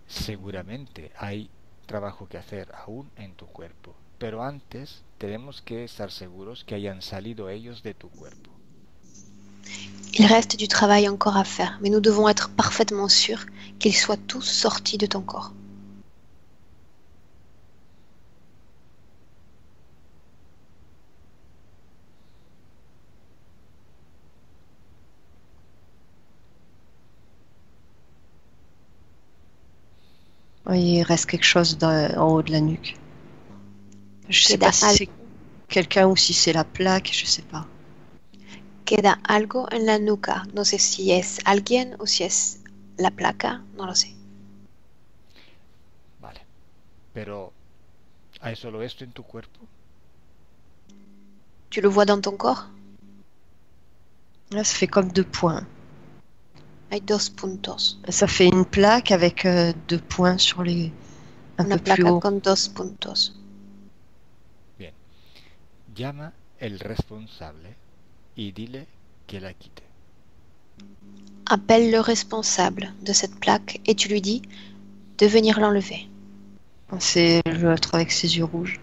Seguramente hay trabajo que hacer aún en tu cuerpo, pero antes tenemos que estar seguros que hayan salido ellos de tu cuerpo. Il reste du travail encore à faire, mais nous devons être parfaitement sûrs qu'ils soient tous sortis de ton corps. Ouais, il reste quelque chose en haut de la nuque. Je sais Queda pas si c'est quelqu'un ou si c'est la plaque, je sais pas. Queda algo en la nuca. No sé si es alguien o si es la placa, no lo sé. Vale. Pero, ¿hay solo esto en tu cuerpo? Tu le vois dans ton corps? Là, ça fait comme 2 points. Hay dos puntos. Ça fait une plaque avec 2 points sur les un Una peu plus placa haut. con dos puntos. Bien. Llama el responsable y dile que la quite. Appelle le responsable de cette plaque et tu lui dis de venir l'enlever. C'est l'autre avec ses yeux rouges.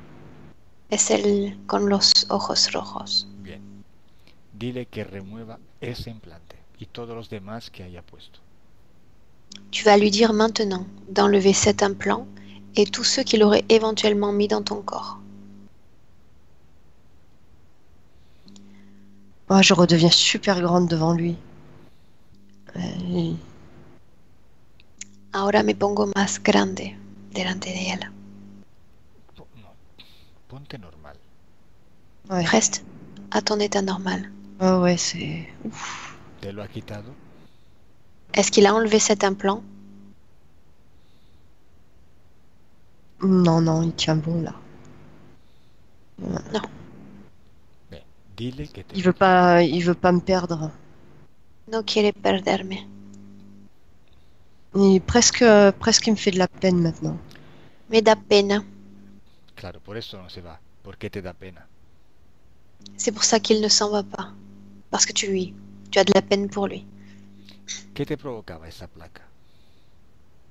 Es el con los ojos rojos. Bien. Dile que remueva ese implante y todos los demás que haya puesto. Tu vas lui dire maintenant d'enlever cet implant et tous ceux qu'il aurait éventuellement mis dans ton corps. Oh, je redeviens super grande devant lui. Ahora me pongo más grande delante de él. No, ponte normal. Ouais. Reste à ton état normal. Oh, ouais, c'est. Ouf. ¿Te lo ha quitado? Est-ce qu'il a enlevé cet implant? Non, non, il tient bon là. Non. Bien, dile que te Il veut pas me perdre. No quiere perderme. Presque il me fait de la peine maintenant. Me da pena. Claro, por eso no se va. ¿Por qué te da pena? C'est pour ça qu'il ne s'en va pas. Parce que tu as de la peine pour lui. ¿Qué te provocaba esa placa?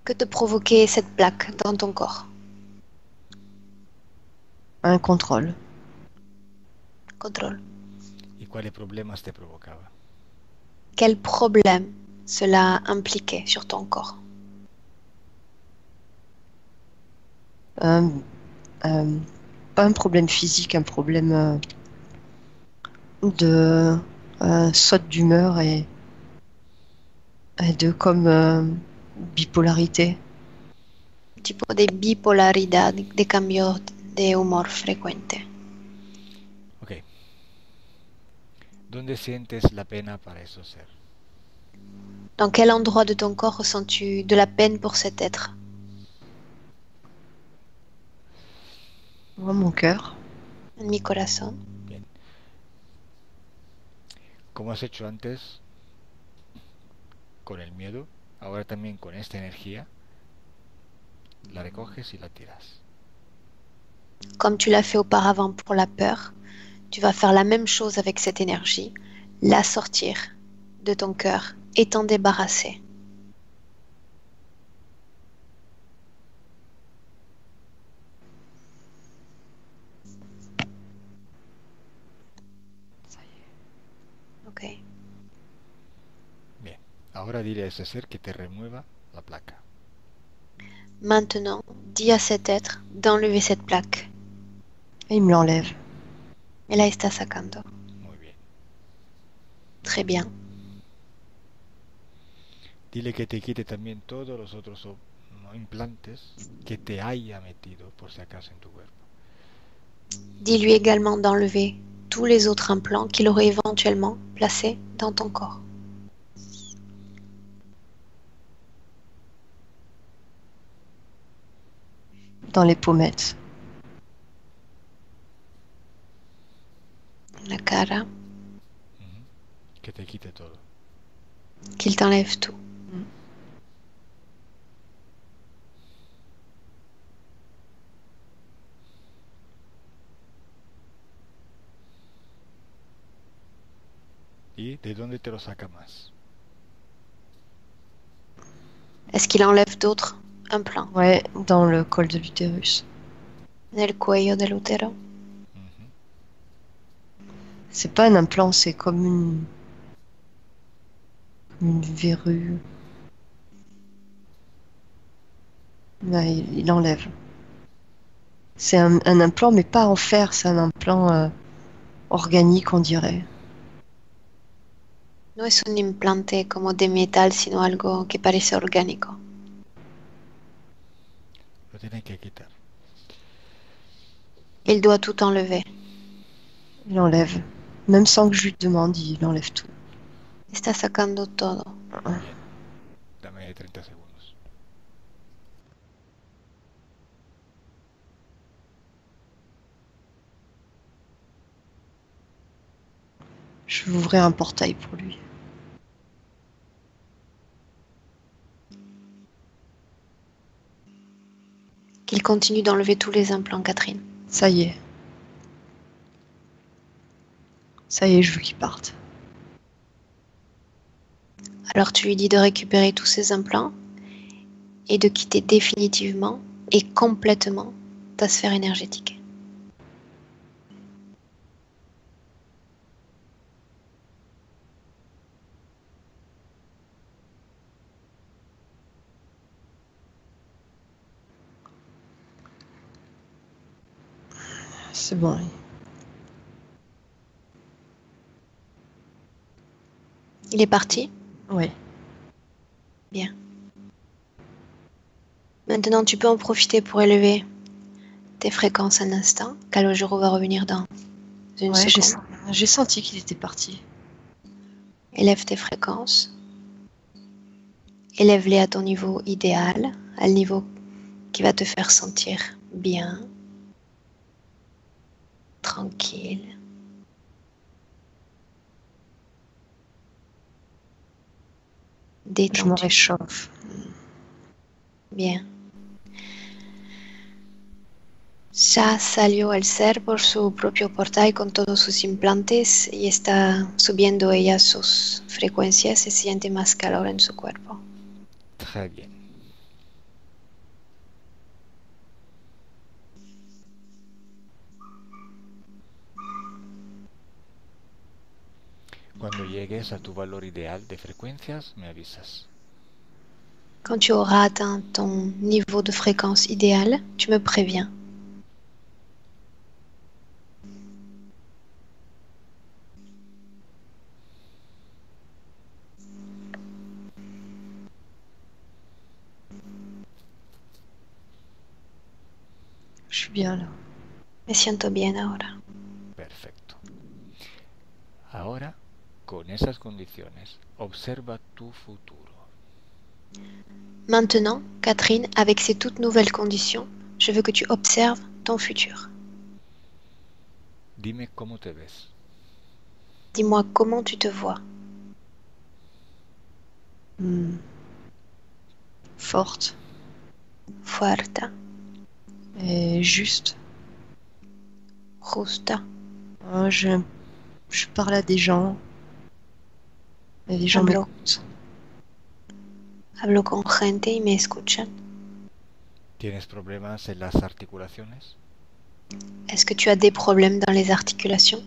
Que te provoquait cette plaque dans ton corps? Un contrôle. Contrôle. ¿Y cuáles problemas te provocaba? Quel problème cela impliquait sur ton corps? Euh, pas un problème physique, un problème de saute d'humeur et de comme bipolarité. Tipo de bipolaridad, de cambio de humor frecuente. Ok. ¿Dónde sientes la pena para esos ser? Dans quel endroit de ton corps ressens-tu de la peine pour cet être? Oh, mon cœur. En mi corazón. Bien. Como has hecho antes con el miedo, ahora también con esta energía, la recoges y la tiras. Comme tu l'as fait auparavant pour la peur, tu vas faire la même chose avec cette énergie, la sortir de ton cœur et t'en débarrasser. Ok. Bien. Ahora dile a ese ser que te remueva la placa. Maintenant, dis à cet être d'enlever cette plaque. Et il me l'enlève. Et la está sacando. Muy bien. Très bien. Dile que te quite también todos los otros implantes que te haya metido por si acaso en tu cuerpo. Dis-lui également d'enlever tous les autres implants qu'il aurait éventuellement placés dans ton corps. Dans les pommettes. La cara, Que te quite todo. qu'il t'enlève tout. ¿Y de dónde te lo saca más? Est-ce qu'il enlève d'autres implants? Ouais, dans le col de l'utérus. Nel cuello del útero. C'est pas un implant, c'est comme une verrue. Ouais, il enlève. C'est un implant, mais pas en fer, c'est un implant organique, on dirait. No es un implante como de metal, sino algo que parece orgánico. Lo tienes que quitar. Il doit tout enlever. Il enlève. Même sans que je lui demande, il enlève tout. Está sacando todo. Bien. Dame 30 segundos. Je vais ouvrir un portail pour lui. Qu'il continue d'enlever tous les implants, Catherine. Ça y est. Ça y est, je veux qu'il parte. Alors tu lui dis de récupérer tous ces implants et de quitter définitivement et complètement ta sphère énergétique. C'est bon. Il est parti? Oui. Bien. Maintenant, tu peux en profiter pour élever tes fréquences un instant. Calogero va revenir dans une Ouais, seconde. j'ai senti qu'il était parti. Élève tes fréquences. élève-les à ton niveau idéal, à le niveau qui va te faire sentir bien, tranquille. Je me Détendu. réchauffe. Bien. Ya salió el ser por su propio portal con todos sus implantes y está subiendo ella sus frecuencias, se siente más calor en su cuerpo. Très bien. Cuando llegues a tu valor ideal de frecuencias, me avisas. Quand tu auras atteint ton niveau de fréquence idéal, tu me préviens. Je suis bien là. Me siento bien ahora. Perfecto. Ahora, con esas condiciones, observa tu futuro. Maintenant, Catherine, avec ces toutes nouvelles conditions, je veux que tu observes ton futur. Dime cómo te ves. Dis-moi comment tu te vois. Forte Fuerte, et juste. justa. Je parle à des gens et les gens Hablo, m'écoutent. hablo con gente y me escuchan. ¿Tienes problemas en las articulaciones? Est-ce que tu as des problèmes dans les articulations?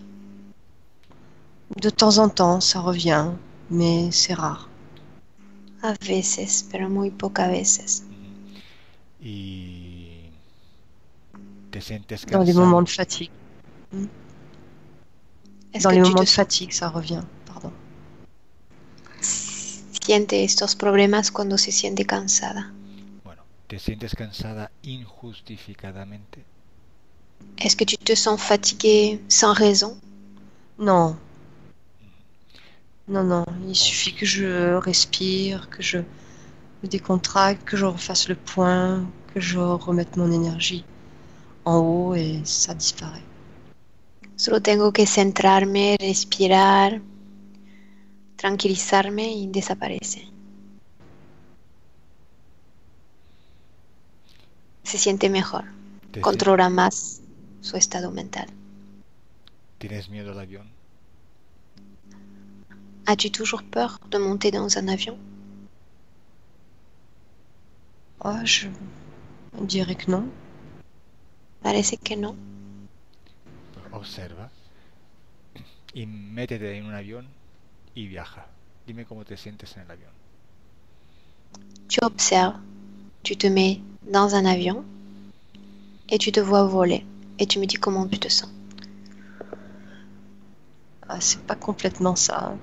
De temps en temps, ça revient, mais c'est rare. A veces, pero muy pocas veces. ¿Y te sientes Dans les moments cansado? de fatigue. Est-ce Dans que les tu moments te de fatigue, ça revient. Pardon. sientes estos problemas cuando se siente cansada? Bueno, ¿te sientes cansada injustificadamente? Est-ce que tu te sens fatiguée sans raison? Non. Non. Il suffit que je respire, que je me décontracte, que je refasse le point, que je remette mon énergie en haut et ça disparaît. Solo tengo que centrarme, respirar, tranquilizarme y desaparece. Se siente mejor, ¿Te sien- controla más su estado mental. ¿Tienes miedo al avión? As-tu toujours peur de monter dans un avion? Je dirais que non. Parece que no. Pues observa y métete en un avión y viaja. Dime cómo te sientes en el avión. Tu observes, tu te mets dans un avion et tu te vois voler et tu me dis comment tu te sens. C'est pas complètement ça.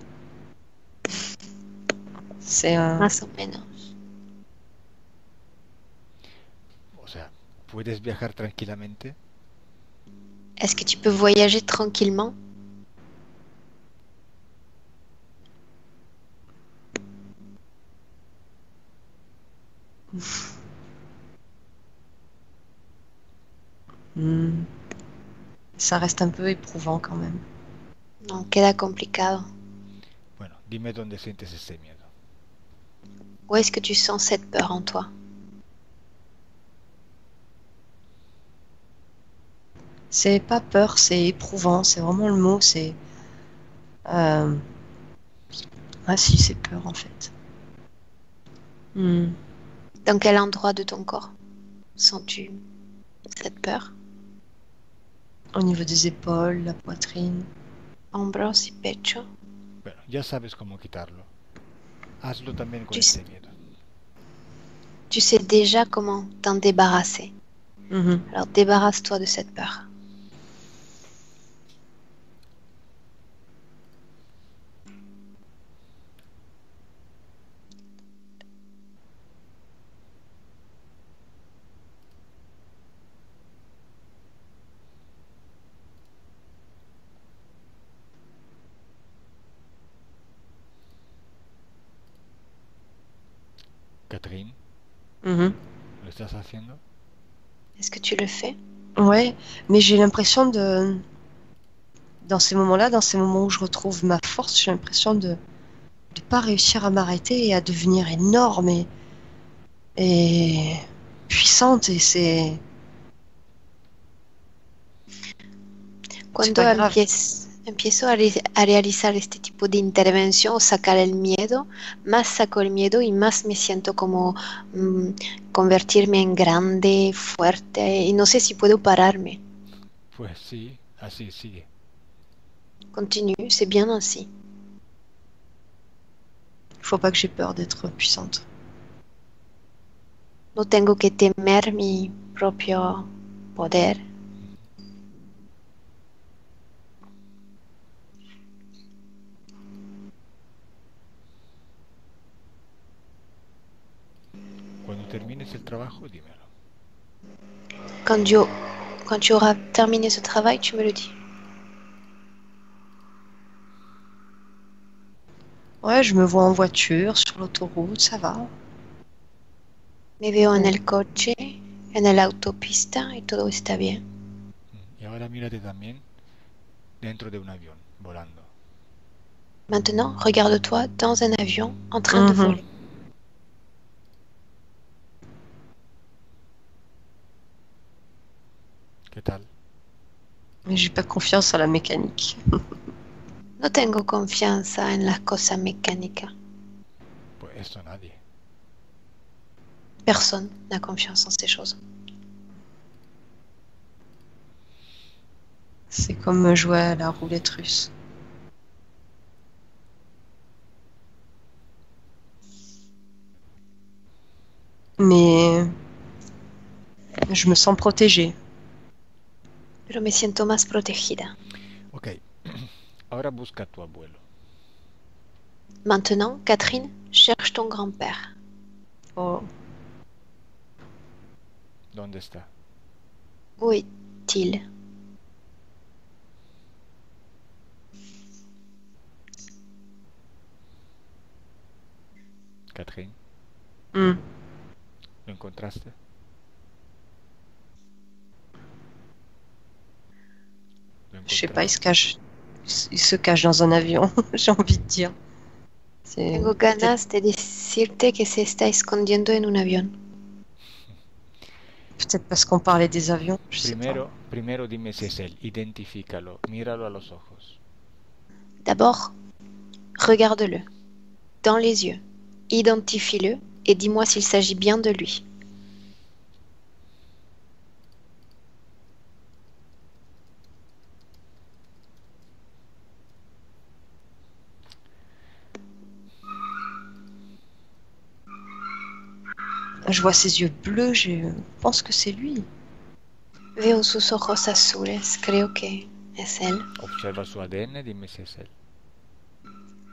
C'est un... Más o menos. O sea, ¿puedes viajar tranquilamente? Est-ce que tu peux voyager tranquillement? Ça reste un peu éprouvant quand même. No, queda complicado. Bueno, dime dónde sientes ese miedo. Où est-ce que tu sens cette peur en toi? C'est pas peur, c'est éprouvant. C'est vraiment le mot. C'est ah si, c'est peur en fait. Dans quel endroit de ton corps sens-tu cette peur? Au niveau des épaules, la poitrine. Hombros y pecho. Bueno, ya sabes cómo quitarlo. Hazlo también con Tu este sais, miedo. tu sais déjà comment t'en débarrasser. Alors débarrasse-toi de cette peur. Catherine, Mhm. ¿lo estás haciendo? Est-ce que tu le fais? Ouais, mais j'ai l'impression dans ces moments-là, dans ces moments où je retrouve ma force, j'ai l'impression de ne pas réussir à m'arrêter et à devenir énorme et puissante. Et c'est Cuando pas grave. empiezo a realizar este tipo de intervención o sacar el miedo, más saco el miedo y más me siento como convertirme en grande, fuerte y no sé si puedo pararme. Pues sí, así sigue. Continue, c'est bien ainsi. Il faut pas que j'ai peur d'être puissante. No tengo que temer mi propio poder. Cuando termines el trabajo, dímelo. Quand tu auras terminé ce travail, tu me le dis. Ouais, je me vois en voiture, sur l'autoroute, ça va. Me veo en Mm. el coche, en la autopista y todo está bien. Y ahora mírate también dentro de un avión, volando. Maintenant, regarde-toi dans un avion en train de Mhm. voler. ¿Qué tal? Mais j'ai pas confiance en la mécanique. No tengo confianza en las cosas mecánicas. Pues esto nadie. Personne n'a confiance en ces choses. C'est comme jouer à la roulette russe. Mais je me sens protégée. Pero me siento más protegida. Ok, ahora busca a tu abuelo. Maintenant, Catherine, cherche ton grand-père. Oh. ¿Dónde está? Où est-il? Catherine, Mm. ¿lo encontraste? ¿Lo Je sais pas, encontraste? il se cache dans un avion, j'ai envie de dire. C'est Tengo peut-être ganas de decirte que se está escondiendo en un avión. peut-être parce qu'on parlait des avions, je sais pas. Primero dime si es él, identifícalo, míralo a los ojos. D'abord, regarde-le dans les yeux, identifie-le et dis-moi s'il s'agit bien de lui. Je vois ses yeux bleus, je pense que c'est lui. Veo sus ojos azules, creo que es él. Observa su ADN, dime si es él.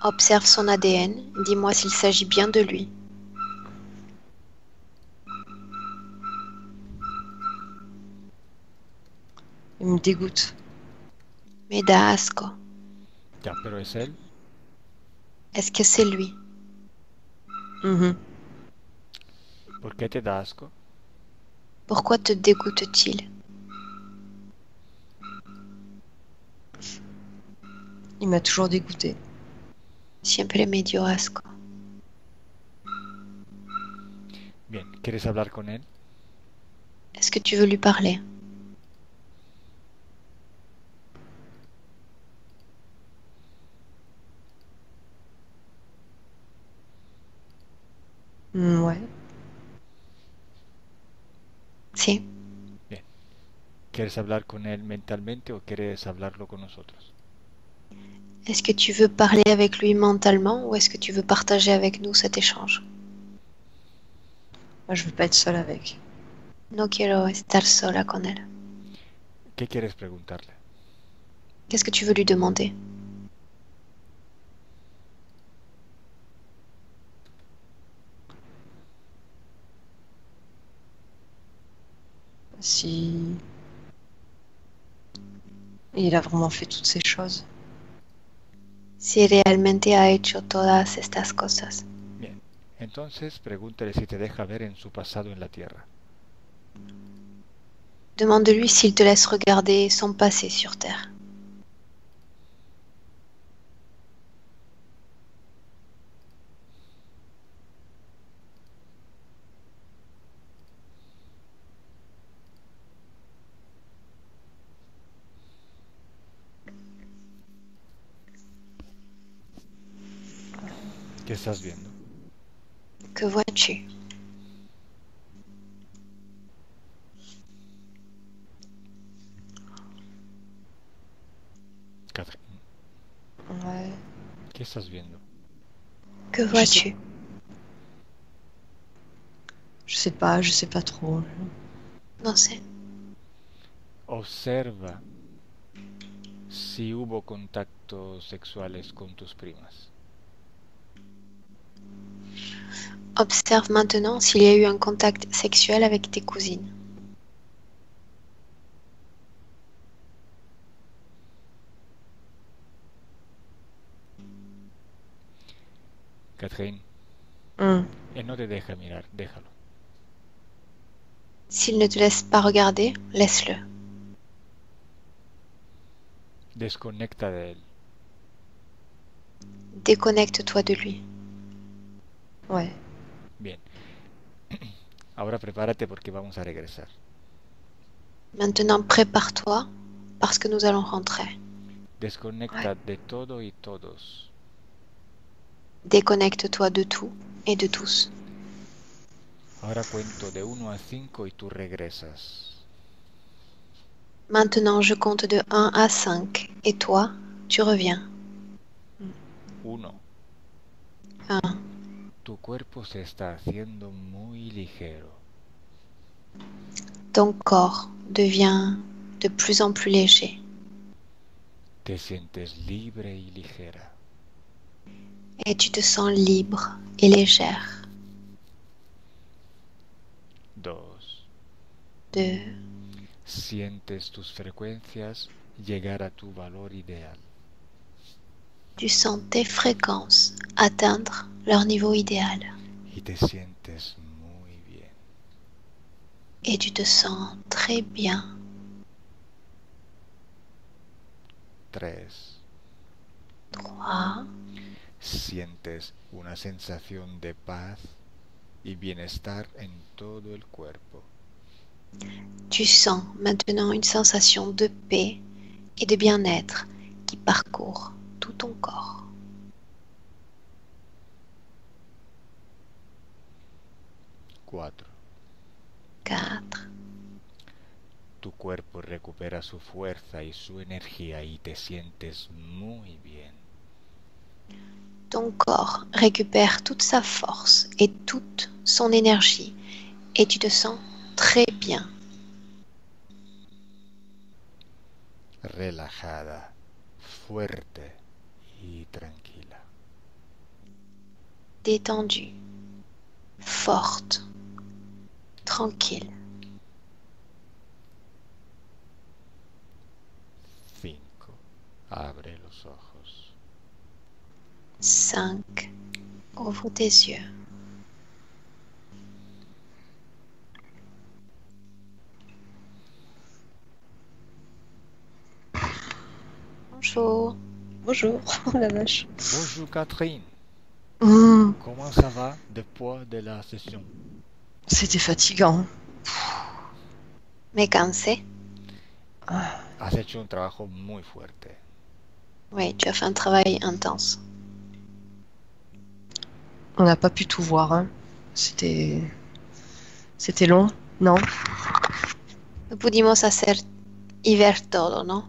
Observe son ADN, dis-moi s'il s'agit bien de lui. Il me dégoûte. Me da asco. Ya, pero es él. Est-ce que c'est lui? Mhm. ¿Por qué te da asco? Pourquoi te dégoûte-t-il? Il m'a toujours dégoûté. Siempre me dio asco. Bien, ¿quieres hablar con él? Est-ce que tu veux lui parler? Ouais. Si. Bien. ¿Quieres hablar con él mentalmente o quieres hablarlo con nosotros? Est-ce que tu veux parler avec lui mentalement ou est-ce que tu veux partager avec nous cet échange? Moi, je veux pas être seule avec. No quiero estar sola con él. ¿Qué quieres preguntarle? Qu'est-ce que tu veux lui demander? Si il a vraiment fait toutes ces choses. Si realmente ha hecho todas estas cosas. Bien. Entonces pregúntale si te deja ver en su pasado en la tierra. Demande-lui s'il te laisse regarder son passé sur Terre. ¿Qué estás viendo? Que vois-tu? Catherine, Ouais. ¿qué estás viendo? Que vois-tu? Je sais pas trop. Non sé. Observa si hubo contactos sexuales con tus primas. Observe maintenant s'il y a eu un contact sexuel avec tes cousines. Catherine, Hum. él no te deja mirar, déjalo. S'il ne te laisse pas regarder, laisse-le. Desconecta de él. Déconnecte-toi de lui. Ouais. Bien. Ahora prepárate porque vamos a regresar. Maintenant, prépare-toi parce que nous allons rentrer. Desconecta de todo y todos. Déconnecte-toi de tout et de tous. Ahora cuento de 1 a 5 y tú regresas. Maintenant, je compte de 1 à 5 et toi, tu reviens. 1. 1. Tu cuerpo se está haciendo muy ligero. Ton corps devient de plus en plus léger Te sientes libre y ligera. et tu te sens libre et légère. 2. 2. Sientes tus frecuencias llegar a tu valor ideal. Tu sens tes fréquences atteindre leur niveau idéal Y te sientes muy bien. et tu te sens très bien. 3. 3. Sientes una sensación de paz y bienestar en todo el cuerpo. Tu sens maintenant une sensation de paix et de bien-être qui parcourt tout ton corps. 4. 4. Tu cuerpo recupera su fuerza y su energía y te sientes muy bien. Ton corps récupère toute sa force et toute son énergie et tu te sens très bien. Relajada, fuerte y tranquila. Détendue, forte, tranquille. 5. Abre los ojos. 5. Ouvre tes yeux. Bonjour. Bonjour. Oh la vache. Bonjour Catherine. Hum. Comment ça va depuis de la session? C'était fatigant. Me cansé. Ah. Has hecho un trabajo muy fuerte. Oui, tu as fait un travail intense. On n'a pas pu tout voir. Hein. C'était long, non? No pudimos hacer y ver todo, ¿no?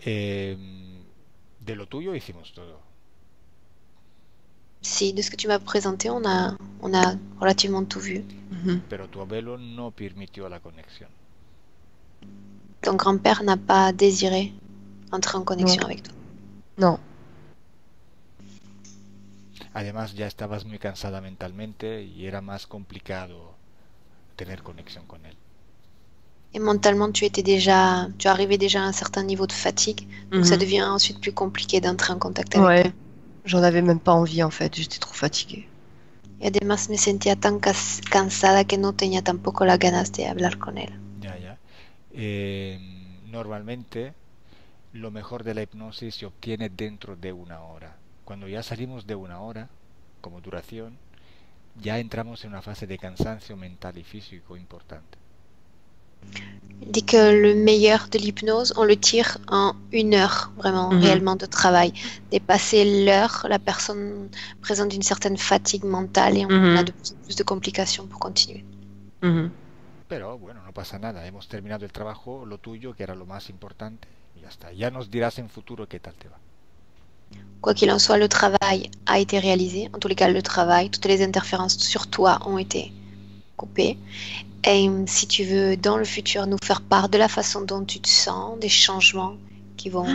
De lo tuyo hicimos todo. Si, de ce que tu m'as présenté, on a relativement tout vu. Mhm. Pero tu abuelo no permitió la conexión. Ton grand-père n'a pas désiré entrer en connexion Non. avec toi. Non. Además ya estabas muy cansada mentalmente y era más complicado tener conexión con él. Et mentalement, tu arrivais déjà à un certain niveau de fatigue, donc ça devient ensuite plus compliqué d'entrer en contact avec toi. Ouais. J'en avais même pas envie en fait. J'étais trop fatiguée. Y además me sentía tan cansada que no tenía tampoco las ganas de hablar con él. Ya, ya. Normalmente lo mejor de la hipnosis se obtiene dentro de una hora. Cuando ya salimos de una hora, como duración, ya entramos en una fase de cansancio mental y físico importante. Il dit que le meilleur de l'hypnose, on le tire en 1 heure, vraiment, réellement de travail. Dépasser l'heure, la personne présente une certaine fatigue mentale et on a de plus en plus de complications pour continuer. Pero bueno, no pasa nada. Hemos terminado el trabajo, lo tuyo, que era lo más importante, y ya está. Ya nos dirás en futuro qué tal te va. Quoi qu'il en soit, le travail a été réalisé. En tous les cas, le travail, toutes les interférences sur toi ont été coupées. Et si tu veux, dans le futur, nous faire part de la façon dont tu te sens, des changements qui vont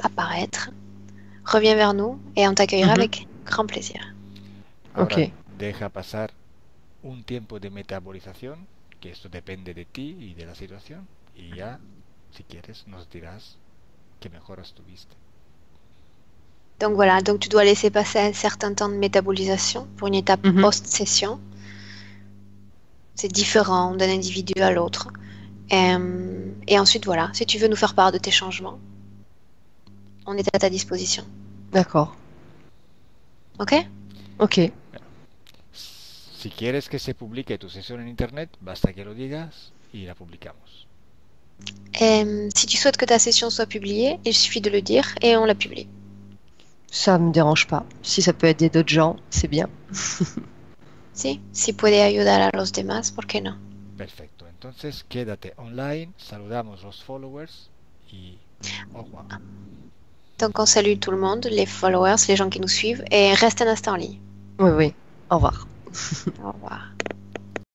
apparaître, reviens vers nous et on t'accueillera avec grand plaisir. Ahora, Ok. deja pasar un tiempo de metabolización, que esto depende de ti y de la situación, y ya, si quieres, nos dirás que mejoras tuviste. Donc voilà, donc tu dois laisser passer un certain temps de métabolisation pour une étape post-session. C'est différent d'un individu à l'autre. Et ensuite, voilà, si tu veux nous faire part de tes changements, on est à ta disposition. D'accord. Ok? Ok. Si quieres que se publique tu sesión en internet, basta que lo digas y la publicamos. Si tu souhaites que ta session soit publiée, il suffit de le dire et on la publie. Ça me dérange pas. Si ça peut aider d'autres gens, c'est bien. Sí, si puede ayudar a los demás, ¿por qué no? Perfecto, entonces quédate online, saludamos los followers y au revoir. Donc on salue tout le monde, les followers, les gens qui nous suivent, et reste un instant en ligne. Oui, oui. Au revoir. Au revoir.